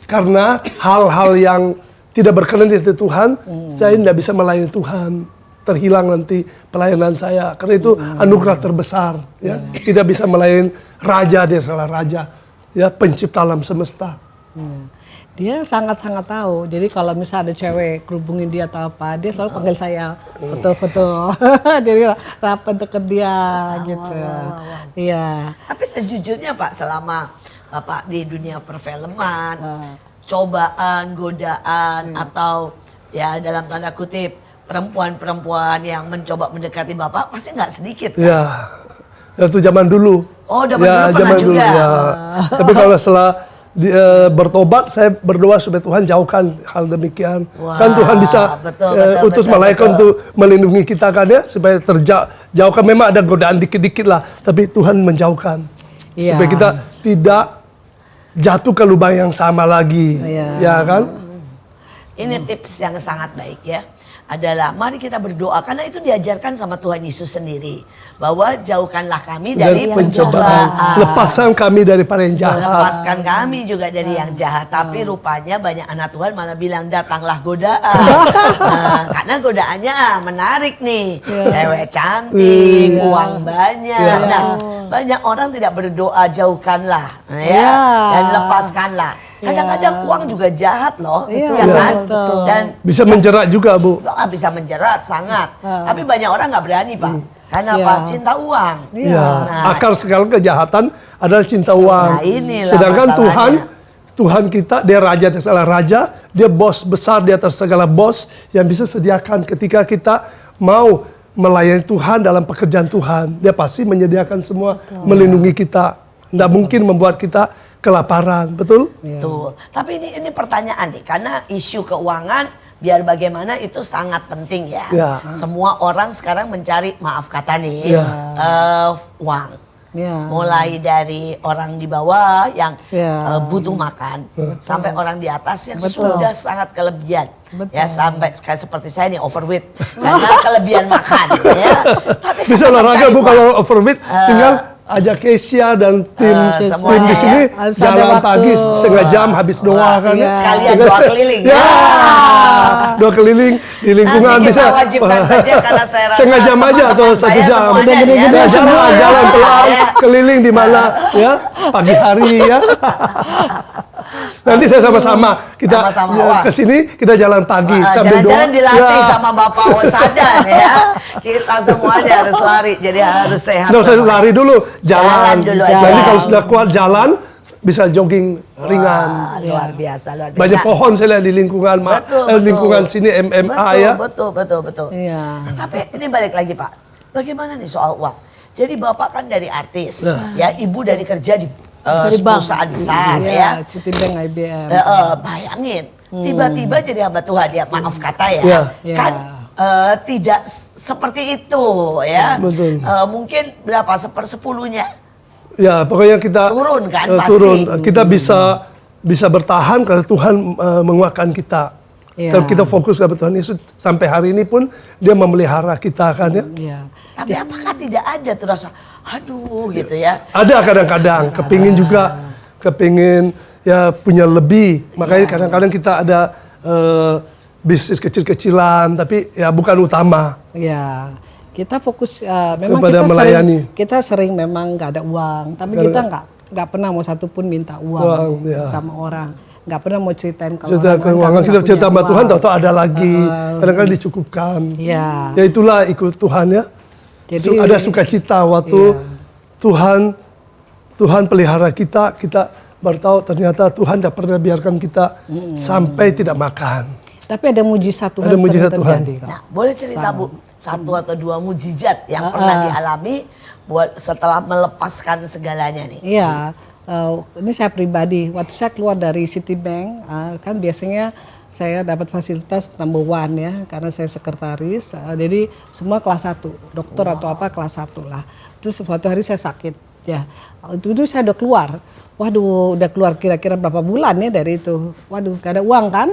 Karena hal-hal yang tidak berkenan di hati Tuhan, saya tidak bisa melayani Tuhan. Terhilang nanti pelayanan saya. Karena itu anugerah terbesar. Ya. Tidak bisa melayani raja, dia salah raja. Ya, pencipta alam semesta. Dia sangat-sangat tahu. Jadi kalau misalnya ada cewek kerubungin dia atau apa, dia selalu panggil saya foto-foto. Jadi rapat deket dia gitu. Iya. Tapi sejujurnya Pak, selama Bapak di dunia perfilman, cobaan, godaan, atau ya dalam tanda kutip perempuan-perempuan yang mencoba mendekati Bapak pasti nggak sedikit kan? Ya, itu zaman dulu. Oh, zaman dulu pernah juga. Ya. Tapi kalau setelah bertobat, saya berdoa supaya Tuhan jauhkan hal demikian. Wah, Kan Tuhan bisa utus malaikat untuk melindungi kita kan ya, supaya terjauhkan. Memang ada godaan dikit-dikit lah, tapi Tuhan menjauhkan. Iya. Supaya kita tidak jatuh ke lubang yang sama lagi. Iya. Ya kan? Ini tips yang sangat baik ya. Adalah mari kita berdoa karena itu diajarkan sama Tuhan Yesus sendiri bahwa jauhkanlah kami dari pencobaan. Lepaskan kami daripada yang jahat. Lepaskan kami juga dari yang jahat. Tapi rupanya banyak anak Tuhan malah bilang datanglah godaan. Karena godaannya menarik nih. Cewek cantik, uang banyak. Nah, banyak orang tidak berdoa jauhkanlah ya dan lepaskanlah. Kadang-kadang uang juga jahat loh, ya kan? Betul. Dan Bisa menjerat juga, Bu. bisa menjerat sangat. Tapi banyak orang nggak berani, Pak. Karena apa? Cinta uang. Ya, Nah, akar segala kejahatan adalah cinta uang. Nah, inilah Sedangkan masalahnya. Tuhan kita, dia raja atas segala raja, dia bos besar di atas segala bos yang bisa sediakan ketika kita mau melayani Tuhan dalam pekerjaan Tuhan. Dia pasti menyediakan semua, melindungi kita. Tidak mungkin membuat kita kelaparan, betul? Betul. Tapi ini pertanyaan nih, karena isu keuangan biar bagaimana itu sangat penting ya. Ya. Semua orang sekarang mencari, maaf kata nih, uang. Ya. Mulai dari orang di bawah yang Ya. butuh makan, sampai orang di atas yang sudah sangat kelebihan. Ya sampai kayak seperti saya nih overweight karena kelebihan makan. Ya. Tapi Bisa tetap olahraga, cari Bu, uang. kalau overweight, tinggal ajak Kesia dan tim semuanya di sini ya. Harus ada jalan waktu. pagi setengah jam habis doa kan. Sekalian doa keliling. Ya. Doa keliling di lingkungan Nanti bisa. kita wajibkan saja karena saya rasa setengah jam aja atau teman-teman 1 saya jam. semuanya Udah ya. jalan, jalan pelan keliling di mana ya pagi hari ya. Nanti saya sama-sama kita Sama-sama, ya, wah. ke sini kita jalan pagi sambil doa. Jalan-jalan dilatih Ya. sama Bapak Wasadan ya. Kita semuanya harus lari, jadi harus sehat. Nggak usah semuanya. lari dulu, jalan. dulu Nanti aja. kalau sudah kuat jalan, bisa jogging ringan. Luar biasa, luar biasa. Banyak pohon saya lihat di lingkungan, Betul. lingkungan sini MMA betul, ya. Betul. Iya. Tapi ini balik lagi Pak, bagaimana nih soal uang? Jadi Bapak kan dari artis, ya Ibu dari kerja di Dari bank. perusahaan besar ya. Iya, Citibank IBM. Bayangin, tiba-tiba jadi hamba Tuhan ya, maaf kata ya, Iya. kan tidak seperti itu ya. Betul. Mungkin berapa 1/10-nya Ya, pokoknya kita turun kan pasti. turun. Kita bisa bertahan karena Tuhan menguatkan kita. Iya. Kalau kita fokus kepada Tuhan Yesus sampai hari ini pun Dia memelihara kita kan ya. Iya. Tapi apakah tidak ada tuh rasa, aduh gitu ya. Ada kadang-kadang kepingin ya punya lebih. Makanya kadang-kadang kita ada bisnis kecil-kecilan tapi ya bukan utama. Ya, kita fokus memang Kepada melayani. kita sering memang nggak ada uang, tapi kita nggak pernah mau satu pun minta uang ya. sama orang, nggak pernah mau ceritain kalau Cerita keuangan kita cerita sama Tuhan, tahu-tahu ada lagi. Kadang-kadang dicukupkan. Ya, Ya itulah ikut Tuhan ya. jadi Ada sukacita waktu Tuhan pelihara kita baru tahu ternyata Tuhan tidak pernah biarkan kita sampai tidak makan. tapi ada mujizat Tuhan Ada mujizat sering Tuhan. terjadi. Kak. Nah, boleh cerita Bu, 1 atau 2 mujizat yang pernah dialami buat setelah melepaskan segalanya nih. Iya, ini saya pribadi. Waktu saya keluar dari Citibank, kan biasanya saya dapat fasilitas number 1 ya, karena saya sekretaris. Jadi semua kelas 1, dokter atau apa kelas 1 lah. Terus suatu hari saya sakit ya. Itu saya udah keluar. Waduh, udah keluar kira-kira berapa bulan ya dari itu. Waduh, gak ada uang kan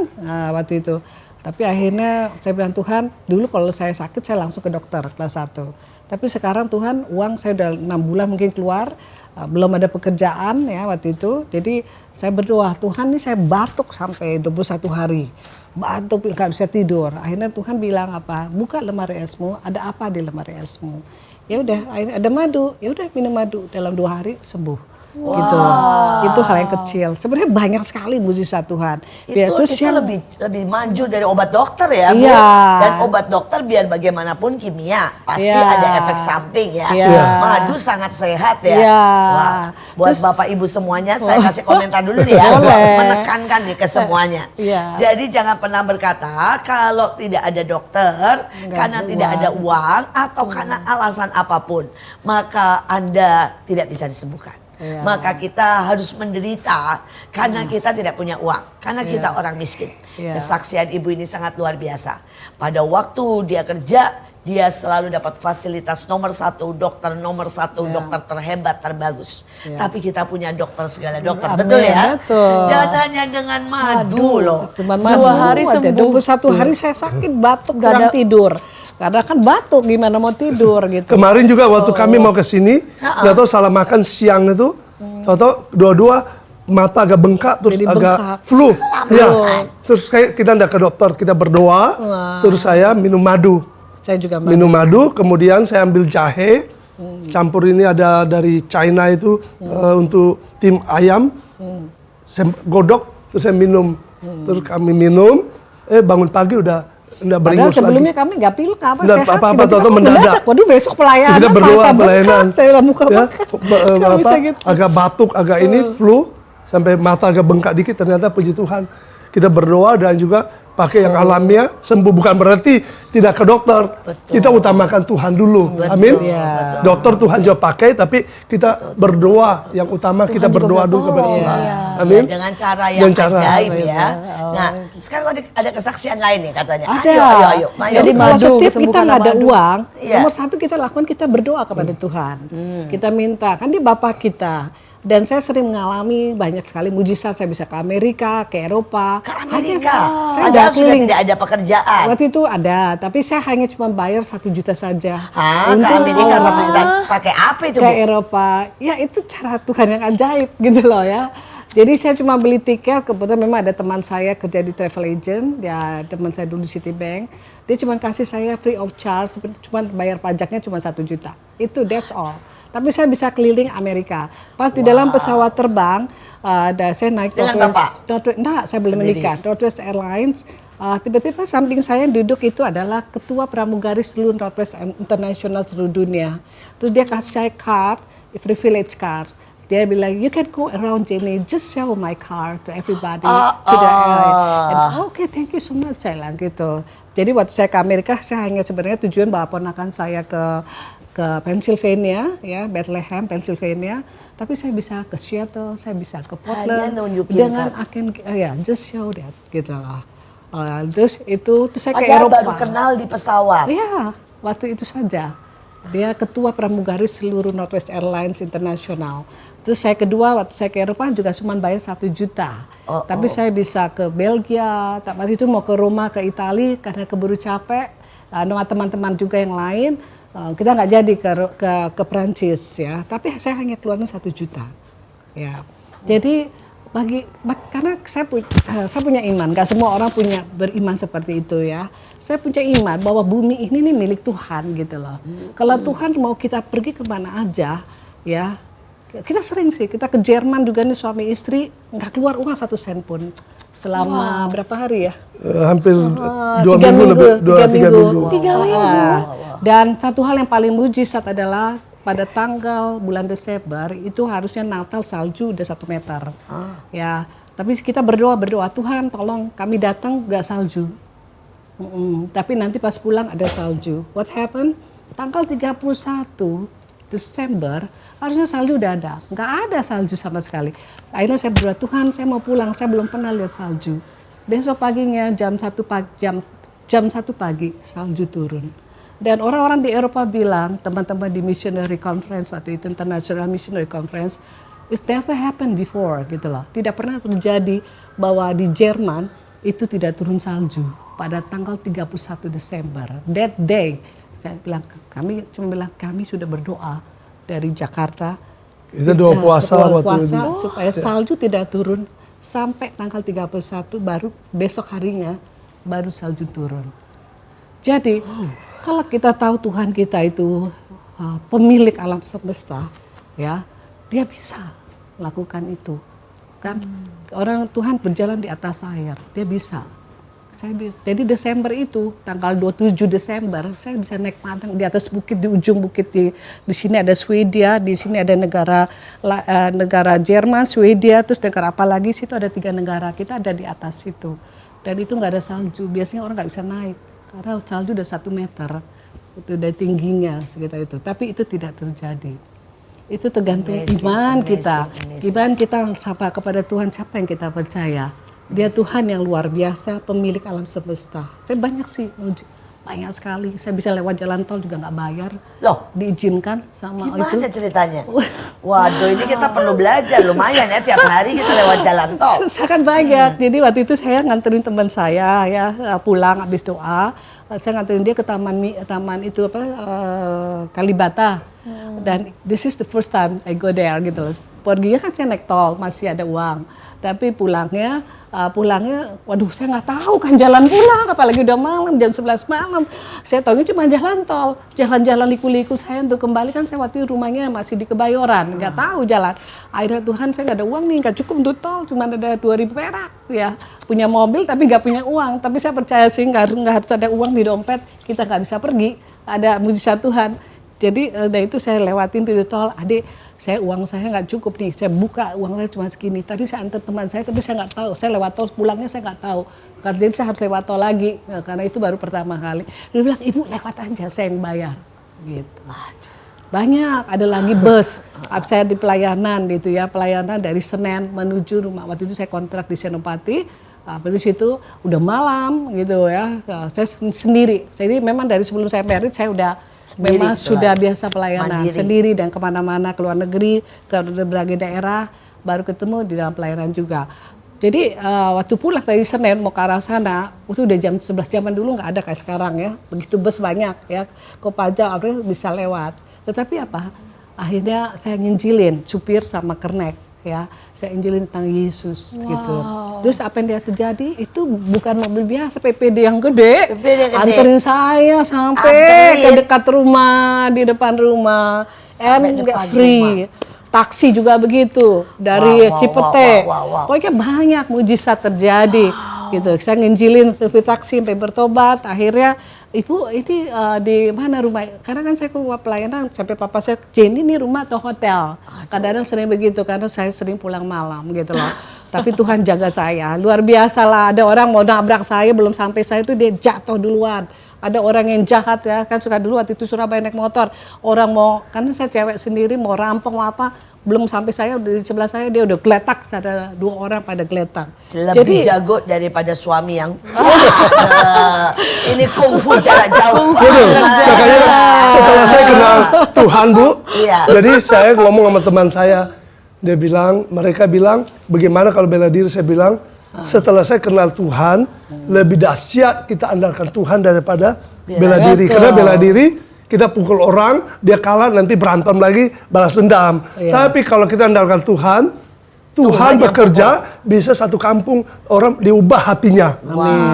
waktu itu. Tapi akhirnya saya bilang Tuhan, dulu kalau saya sakit saya langsung ke dokter kelas 1. Tapi sekarang Tuhan uang saya udah 6 bulan mungkin keluar, belum ada pekerjaan ya waktu itu. Jadi saya berdoa, Tuhan ini saya batuk sampai 21 hari. Batuk nggak bisa tidur. Akhirnya Tuhan bilang apa? Buka lemari esmu, ada apa di lemari esmu? Ya udah, akhirnya ada madu. Ya udah minum madu, dalam 2 hari sembuh. gitu. Itu hal yang kecil. Sebenarnya banyak sekali mujizat Tuhan. Itu lebih maju dari obat dokter ya, Bu. Iya. Dan obat dokter biar bagaimanapun kimia, pasti Iya. ada efek samping ya. Iya. Madu sangat sehat ya. Iya. Wah, buat Terus- Bapak Ibu semuanya saya kasih komentar dulu nih ya. Boleh. Menekankan nih ke semuanya. Iya. Jadi jangan pernah berkata kalau tidak ada dokter, karena ada tidak ada uang atau karena alasan apapun, maka Anda tidak bisa disembuhkan. Iya. Maka kita harus menderita karena kita tidak punya uang, karena kita orang miskin. Iya. Kesaksian ibu ini sangat luar biasa. Pada waktu dia kerja, dia selalu dapat fasilitas nomor 1, dokter nomor 1, dokter terhebat, terbagus. Tapi kita punya dokter segala dokter, Amin, betul ya? betul. Dan hanya dengan madu loh. Cuman 2 hari aja, sembuh. 21 hari saya sakit batuk Gak kurang ada- tidur. Karena kan batuk gimana mau tidur gitu. Kemarin juga waktu kami mau ke sini, nggak tahu salah makan siang itu, tahu dua-dua mata agak bengkak, terus Jadi agak bengkak. flu. Ya, terus kita ndak ke dokter, kita berdoa, terus saya minum madu. Saya juga Minum madu, kemudian saya ambil jahe, campur ini ada dari China itu untuk tim ayam, saya godok, terus saya minum, terus kami minum, bangun pagi udah Padahal beringus sebelumnya lagi. kami nggak pilka apa Nggak sehat, apa-apa, tiba-tiba tahu-tahu kok mendadak. Waduh besok pelayanan, Kita berdoa mata pelayanan, bengkak, saya muka ya, bengkak. Nggak apa, bisa gitu. agak batuk, agak ini flu, sampai mata agak bengkak dikit. Ternyata puji Tuhan kita berdoa dan juga pakai yang alamiah sembuh, bukan berarti tidak ke dokter. Kita utamakan Tuhan dulu, amin. Iya. Dokter Tuhan juga pakai, tapi kita berdoa yang utama, kita juga berdoa dulu kepada berdoa. Tuhan, Iya. amin. Ya, dengan cara yang Dengan cara. ajaib ya. Oh. Nah, sekarang ada kesaksian lain nih katanya. Ada. Ayo. Jadi Kalau madu, setiap kita kesembuhan nggak ada madu. uang, Iya. nomor 1 kita lakukan kita berdoa kepada Tuhan. Kita minta, kan dia Bapak kita. Dan saya sering mengalami banyak sekali mujizat. Saya bisa ke Amerika, ke Eropa. Ke Hanya Amerika. saya udah Padahal sudah keliling. tidak ada pekerjaan. Waktu itu ada, tapi saya hanya cuma bayar 1 juta saja. Hah, ke Amerika 1 juta pakai apa itu, Ke Bu? Eropa. Ya itu cara Tuhan yang ajaib gitu loh ya. Jadi saya cuma beli tiket, kebetulan memang ada teman saya kerja di travel agent, ya teman saya dulu di Citibank. Dia cuma kasih saya free of charge, seperti cuma bayar pajaknya cuma 1 juta. Itu that's all. Tapi saya bisa keliling Amerika. Pas di dalam pesawat terbang, saya naik Dengan Enggak, saya belum menikah. Northwest Airlines. Tiba-tiba samping saya yang duduk itu adalah ketua pramugari seluruh Northwest International seluruh dunia. Terus dia kasih saya card, privilege card. Dia bilang, you can go around Jenny, just show my card to everybody. To the airline. And, okay, thank you so much, saya bilang gitu. Jadi waktu saya ke Amerika, saya hanya sebenarnya tujuan bawa ponakan saya ke Pennsylvania, ya Bethlehem, Pennsylvania. Tapi saya bisa ke Seattle, saya bisa ke Portland Hanya nunjukin dengan akan just show that gitu loh. Terus saya ke Padahal Eropa. baru kenal di pesawat. Iya, waktu itu saja. Dia ketua pramugari seluruh Northwest Airlines International. Terus saya kedua waktu saya ke Eropa juga cuma bayar 1 juta. Tapi saya bisa ke Belgia, waktu itu mau ke Roma, ke Italia karena keburu capek. Sama teman-teman juga yang lain. Kita nggak jadi ke Prancis ya. Tapi saya hanya keluarnya 1 juta. Ya. Jadi karena saya punya iman, nggak semua orang beriman seperti itu ya. Saya punya iman bahwa bumi ini nih milik Tuhan gitu loh. Kalau Tuhan mau kita pergi kemana aja, ya kita sering sih kita ke Jerman juga nih suami istri nggak keluar uang 1 sen pun selama berapa hari ya? Hampir 2 3 minggu, lebih, 3 minggu. 3 minggu. Dan satu hal yang paling mujizat adalah pada tanggal bulan Desember itu harusnya Natal salju udah 1 meter. Ya, tapi kita berdoa Tuhan tolong kami datang gak salju. Tapi nanti pas pulang ada salju. What happened? Tanggal 31 Desember harusnya salju udah ada. Nggak ada salju sama sekali. Akhirnya saya berdoa Tuhan saya mau pulang, saya belum pernah lihat salju. Besok paginya jam 1 pagi salju turun. Dan orang-orang di Eropa bilang, teman-teman di Missionary Conference waktu itu International Missionary Conference, it's never happened before gitu loh. Tidak pernah terjadi bahwa di Jerman itu tidak turun salju pada tanggal 31 Desember. That day, saya bilang kami sudah berdoa dari Jakarta. Kita doa puasa waktu itu. Supaya salju tidak turun sampai tanggal 31 baru besok harinya baru salju turun. Jadi kalau kita tahu Tuhan kita itu pemilik alam semesta, ya, dia bisa. lakukan itu. Kan orang Tuhan berjalan di atas air, dia bisa. Jadi Desember itu, tanggal 27 Desember, saya bisa naik padang di atas bukit, di ujung bukit. Di sini ada Swedia, di sini ada negara Jerman, Swedia, terus negara apa lagi, situ ada 3 negara, kita ada di atas situ. Dan itu nggak ada salju, biasanya orang nggak bisa naik, karena salju udah 1 meter, itu dari tingginya sekitar itu. Tapi itu tidak terjadi. Itu tergantung iman kita. Iman kita siapa kepada Tuhan, siapa yang kita percaya. Dia Tuhan yang luar biasa, pemilik alam semesta. Saya banyak sih, banyak sekali. Saya bisa lewat jalan tol juga nggak bayar. Loh, diizinkan sama gimana itu. ceritanya? Waduh, ini kita perlu belajar lumayan ya, tiap hari kita lewat jalan tol. Sangat banyak. Jadi waktu itu saya nganterin teman saya ya pulang habis doa. Saya nganterin dia ke taman itu apa Kalibata. Dan this is the first time I go there gitu. Perginya kan saya naik tol, masih ada uang. Tapi pulangnya, waduh saya nggak tahu kan jalan pulang, apalagi udah malam, jam 11 malam. Saya tahunya cuma jalan tol, jalan-jalan liku-liku saya untuk kembali kan saya waktu rumahnya masih di Kebayoran, nggak tahu jalan. Akhirnya Tuhan saya nggak ada uang nih, nggak cukup untuk tol, cuma ada 2.000 perak ya. Punya mobil tapi nggak punya uang, tapi saya percaya sih nggak harus ada uang di dompet, kita nggak bisa pergi, ada mujizat Tuhan. Jadi dari itu saya lewatin pintu tol, adik uang saya nggak cukup nih, saya buka uang saya cuma segini. Tadi saya antar teman saya tapi saya nggak tahu, saya lewat tol pulangnya saya nggak tahu. Jadi saya harus lewat tol lagi, karena itu baru pertama kali. Dia bilang ibu lewat aja, saya yang bayar. Gitu. Banyak, ada lagi bus, saya di pelayanan gitu ya, pelayanan dari Senen menuju rumah. Waktu itu saya kontrak di Senopati. Di situ udah malam gitu ya, saya sendiri. Jadi memang dari sebelum saya married saya udah sendiri, memang sudah biasa pelayanan sendiri dan kemana-mana ke luar negeri, ke berbagai daerah, baru ketemu di dalam pelayanan juga. Jadi waktu pulang dari Senen mau ke arah sana, itu udah jam 11, zaman dulu nggak ada kayak sekarang ya, begitu bus banyak ya, Kopaja akhirnya bisa lewat. Tetapi apa? Akhirnya saya nginjilin supir sama kernek. Ya, saya injilin tentang Yesus gitu. Terus apa yang terjadi? Itu bukan mobil biasa, PPD yang gede. Anterin saya sampai ke dekat rumah, di depan rumah. And free. Taksi juga begitu dari Cipete. Pokoknya banyak mujizat terjadi. Gitu. Saya nginjilin supir taksi sampai bertobat. Akhirnya ibu ini di mana rumah? Karena kan saya keluar pelayanan sampai papa saya, Jenny ini rumah atau hotel? Kadang-kadang sering begitu karena saya sering pulang malam gitu loh. Tapi Tuhan jaga saya, luar biasa lah. Ada orang mau nabrak saya, belum sampai saya itu dia jatuh duluan. Ada orang yang jahat ya, kan suka dulu waktu itu Surabaya naik motor. Orang mau, karena saya cewek sendiri mau rampok mau apa, belum sampai saya di sebelah saya dia udah geletak, ada 2 orang pada geletak. Lebih jago daripada suami yang ini kungfu jarak jauh. Makanya setelah saya kenal Tuhan Bu, jadi saya ngomong sama teman saya, dia bilang, mereka bilang, bagaimana kalau bela diri? Saya bilang, setelah saya kenal Tuhan, lebih dahsyat kita andalkan Tuhan daripada bela diri. Karena bela diri kita pukul orang, dia kalah, nanti berantem lagi, balas dendam. Tapi kalau kita andalkan Tuhan, Tuhan bekerja, bisa satu kampung orang diubah hatinya.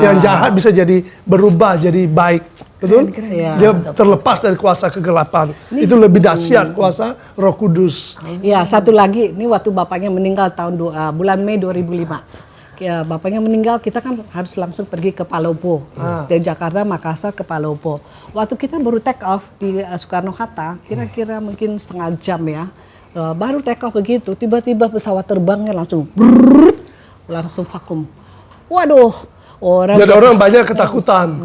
Yang jahat bisa jadi berubah, jadi baik. Betul? Dia terlepas dari kuasa kegelapan. Itu lebih dahsyat kuasa Roh Kudus. Ya, satu lagi, ini waktu bapaknya meninggal tahun bulan Mei 2005. Ya, bapaknya meninggal, kita kan harus langsung pergi ke Palopo. Dari Jakarta, Makassar ke Palopo. Waktu kita baru take off di Soekarno-Hatta, kira-kira mungkin setengah jam ya. Baru take off begitu, tiba-tiba pesawat terbangnya langsung langsung vakum. Waduh, orang banyak ketakutan.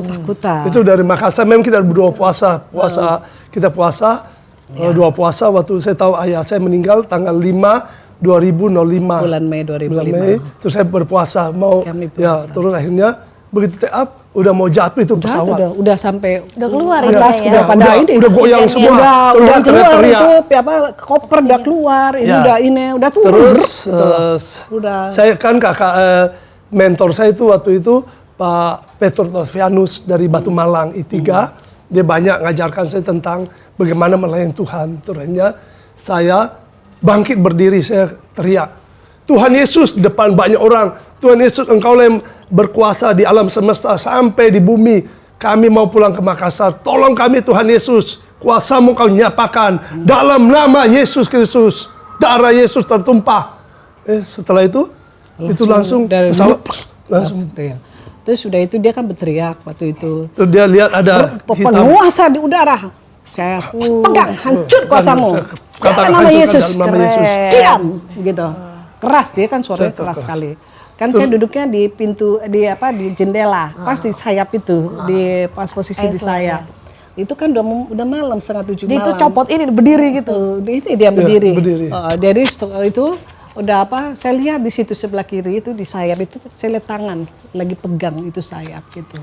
Itu dari Makassar, memang kita berdua puasa. Kita puasa, 2 puasa waktu saya tahu ayah saya meninggal tanggal 5 2005. Bulan Mei 2005. Terus saya berpuasa mau turun akhirnya begitu take up udah mau jatuh itu pesawat. Udah sampai keluar atas, ya. udah pada ini. Udah goyang semua. Udah keluar itu koper udah keluar, ini udah turun. Terus saya kan kakak mentor saya itu waktu itu Pak Petrus Tosvianus dari Batu Malang I3. Dia banyak ngajarkan saya tentang bagaimana melayani Tuhan. Terusnya saya bangkit berdiri, saya teriak, Tuhan Yesus di depan banyak orang, Tuhan Yesus Engkau yang berkuasa di alam semesta sampai di bumi, kami mau pulang ke Makassar, tolong kami Tuhan Yesus, kuasa-Mu Kau nyatakan dalam nama Yesus Kristus. darah Yesus tertumpah. Setelah itu langsung dari pesawat langsung. Ya. Terus sudah itu dia kan berteriak waktu itu. Terus dia lihat ada hitam. Penguasa di udara. Saya pegang, hancur kuasamu. Katakan Dalam nama hancurkan Yesus. dalam nama Yesus. Diam, gitu. Keras dia kan suaranya keras sekali. Kan saya duduknya di pintu di jendela, pas di sayap itu, di pas posisi di sayap. Itu kan udah malam, 6:30 Dia malam. itu copot ini berdiri gitu. Ini dia berdiri. berdiri. Jadi setelah itu udah saya lihat di situ sebelah kiri itu di sayap itu saya lihat tangan lagi pegang itu sayap gitu.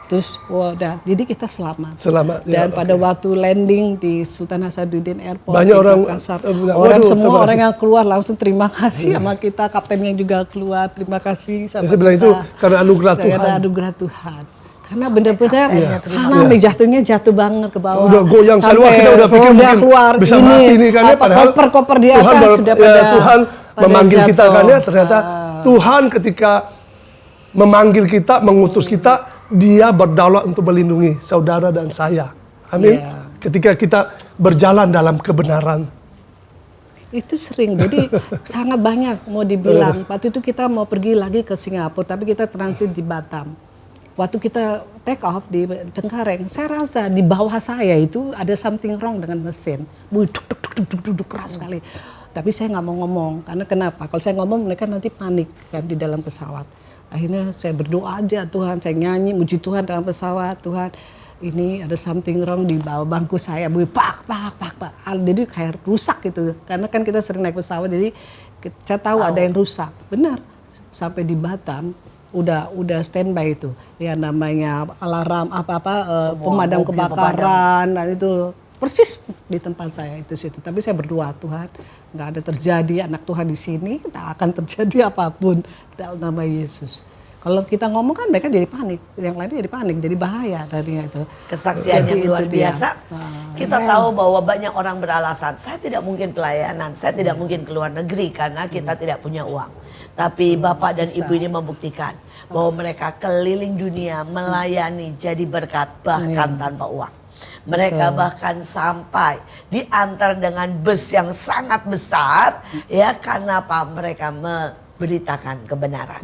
Terus udah, jadi kita selamat. Selamat. Dan pada waktu landing di Sultan Hasanuddin Airport Banyak di orang, Makassar, bilang, orang "Waduh, semua terima orang kasih." yang keluar langsung terima kasih sama kita, kaptennya juga keluar terima kasih sama Saya bilang kita. itu karena anugerah Karena Tuhan. anugerah Tuhan. Karena benar-benar karena jatuhnya jatuh banget ke bawah. Udah goyang keluar, kita udah pikir mungkin keluar bisa mati nih kan ya, padahal koper-koper di Tuhan atas sudah pada Tuhan pada memanggil kita jatuh. kan ya, ternyata Tuhan ketika memanggil kita, mengutus kita, Dia berdaulat untuk melindungi saudara dan saya. Amin. Iya. Ketika kita berjalan dalam kebenaran. Itu sering, jadi sangat banyak mau dibilang. Waktu itu kita mau pergi lagi ke Singapura, tapi kita transit di Batam. Waktu kita take off di Cengkareng, saya rasa di bawah saya itu ada something wrong dengan mesin. Duk keras sekali. Tapi saya nggak mau ngomong, karena kenapa? Kalau saya ngomong mereka nanti panik kan di dalam pesawat. Akhirnya saya berdoa aja, Tuhan, saya nyanyi, muji Tuhan dalam pesawat, Tuhan. Ini ada something wrong di bawah bangku saya, pak. Jadi kayak rusak gitu, karena kan kita sering naik pesawat, jadi saya tahu ada yang rusak. Benar, sampai di Batam udah standby itu, ya namanya alarm pemadam kebakaran dan itu persis di tempat saya itu situ. Tapi saya berdoa, Tuhan, nggak ada terjadi anak Tuhan di sini, tak akan terjadi apapun dalam nama Yesus. Kalau kita ngomong kan mereka jadi panik, yang lainnya jadi panik, jadi bahaya tadinya itu. Kesaksian yang Jadi luar itu dia. biasa. Kita tahu bahwa banyak orang beralasan, saya tidak mungkin pelayanan, saya tidak mungkin keluar negeri karena kita tidak punya uang. Tapi Bapak dan Ibu ini membuktikan bahwa mereka keliling dunia melayani, jadi berkat bahkan tanpa uang. Mereka bahkan sampai diantar dengan bus yang sangat besar, ya karena apa? Mereka memberitakan kebenaran.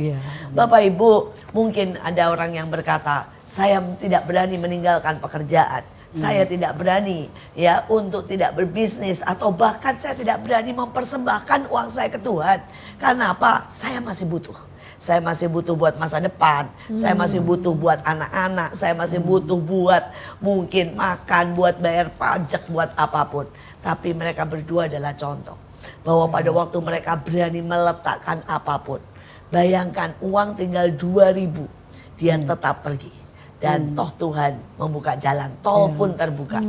Bapak Ibu, mungkin ada orang yang berkata, saya tidak berani meninggalkan pekerjaan, saya tidak berani ya untuk tidak berbisnis, atau bahkan saya tidak berani mempersembahkan uang saya ke Tuhan. Karena apa? Saya masih butuh. Saya masih butuh buat masa depan, saya masih butuh buat anak-anak, saya masih butuh buat mungkin makan, buat bayar pajak, buat apapun. Tapi mereka berdua adalah contoh bahwa pada waktu mereka berani meletakkan apapun. Bayangkan uang tinggal 2.000, dia tetap pergi. Dan toh Tuhan membuka jalan, tol pun terbuka.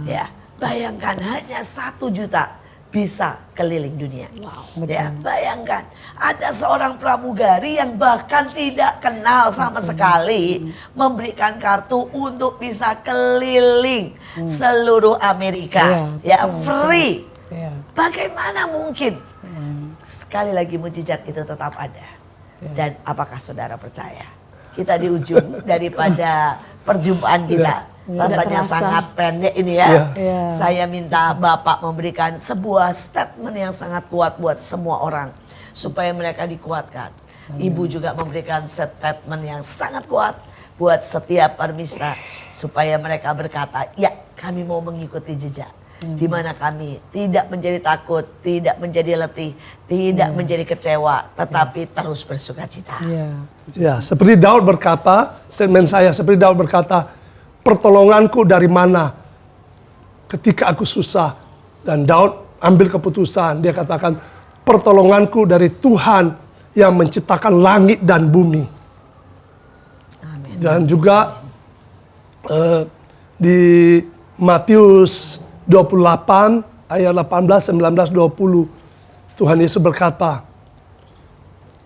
Ya, bayangkan hanya 1 juta bisa keliling dunia. Ya, bayangkan ada seorang pramugari yang bahkan tidak kenal sama sekali memberikan kartu untuk bisa keliling seluruh Amerika, ya free. Bagaimana mungkin? Sekali lagi mujizat itu tetap ada. Dan apakah saudara percaya? Kita di ujung daripada perjumpaan kita. Rasanya sangat pendek ini ya. Saya minta Bapak memberikan sebuah statement yang sangat kuat buat semua orang supaya mereka dikuatkan. Ibu juga memberikan statement yang sangat kuat buat setiap permisa supaya mereka berkata, ya kami mau mengikuti jejak. Di mana kami tidak menjadi takut, tidak menjadi letih, tidak menjadi kecewa, tetapi terus bersukacita. Ya, seperti Daud berkata, statement saya seperti Daud berkata, pertolonganku dari mana ketika aku susah. Dan Daud ambil keputusan, dia katakan, pertolonganku dari Tuhan yang menciptakan langit dan bumi. Amin. Dan juga di Matius 28 ayat 18, 19, 20 Tuhan Yesus berkata,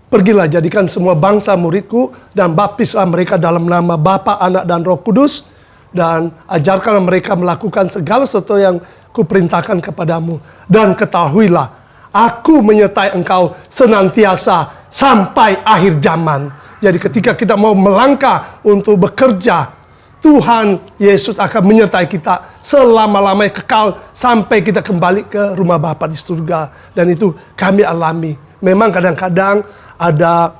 pergilah jadikan semua bangsa muridku dan baptislah mereka dalam nama Bapa, Anak dan Roh Kudus, dan ajarkanlah mereka melakukan segala sesuatu yang kuperintahkan kepadamu, dan ketahuilah aku menyertai engkau senantiasa sampai akhir zaman. Jadi ketika kita mau melangkah untuk bekerja Tuhan Yesus akan menyertai kita selama-lamanya kekal sampai kita kembali ke rumah Bapa di surga. Dan itu kami alami. Memang kadang-kadang ada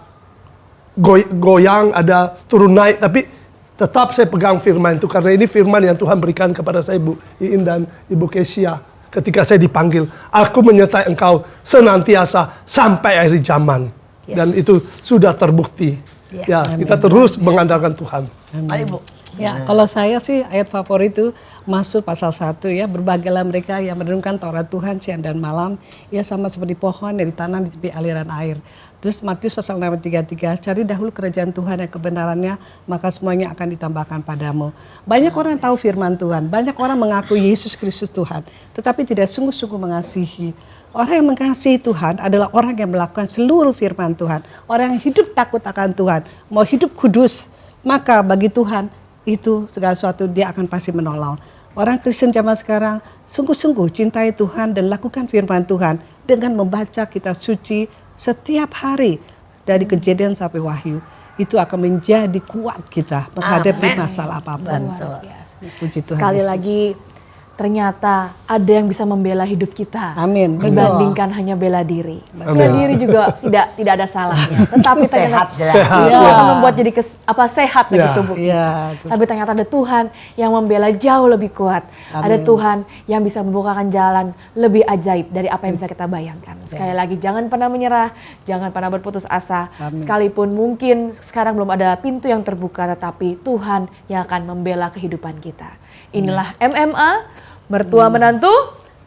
goyang, ada turun naik, tapi tetap saya pegang firman itu. Karena ini firman yang Tuhan berikan kepada saya, Bu Iin dan Ibu Kesia. Ketika saya dipanggil, aku menyertai engkau senantiasa sampai akhir zaman. Dan itu sudah terbukti. Ya, kita terus mengandalkan Tuhan. Mari Bu. Ya, kalau saya sih ayat favorit itu Mazmur pasal 1 ya, berbagailah mereka yang merenungkan Taurat Tuhan siang dan malam, ya sama seperti pohon yang ditanam di tepi aliran air. Terus Matius pasal 6 ayat 33, cari dahulu kerajaan Tuhan dan kebenarannya, maka semuanya akan ditambahkan padamu. Banyak orang tahu firman Tuhan, banyak orang mengaku Yesus Kristus Tuhan, tetapi tidak sungguh-sungguh mengasihi. Orang yang mengasihi Tuhan adalah orang yang melakukan seluruh firman Tuhan. Orang yang hidup takut akan Tuhan, mau hidup kudus, maka bagi Tuhan itu segala sesuatu dia akan pasti menolong. Orang Kristen zaman sekarang sungguh-sungguh cintai Tuhan dan lakukan firman Tuhan dengan membaca kitab suci setiap hari dari Kejadian sampai Wahyu. Itu akan menjadi kuat kita menghadapi masalah apapun. Puji Tuhan Sekali Yesus. lagi ternyata ada yang bisa membela hidup kita. Amin. Dibandingkan hanya bela diri. Bela diri juga tidak ada salahnya. Tetapi Sehat ternyata jelas. itu akan membuat jadi sehat begitu Bu. Iya. Tapi ternyata ada Tuhan yang membela jauh lebih kuat. Ada Tuhan yang bisa membukakan jalan lebih ajaib dari apa yang bisa kita bayangkan. Sekali lagi jangan pernah menyerah, jangan pernah berputus asa. Sekalipun mungkin sekarang belum ada pintu yang terbuka, tetapi Tuhan yang akan membela kehidupan kita. Inilah MMA, mertua menantu,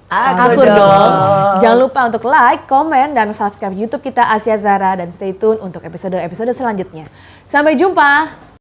akur dong. Jangan lupa untuk like, komen, dan subscribe YouTube kita Asia Zara. Dan stay tune untuk episode-episode selanjutnya. Sampai jumpa.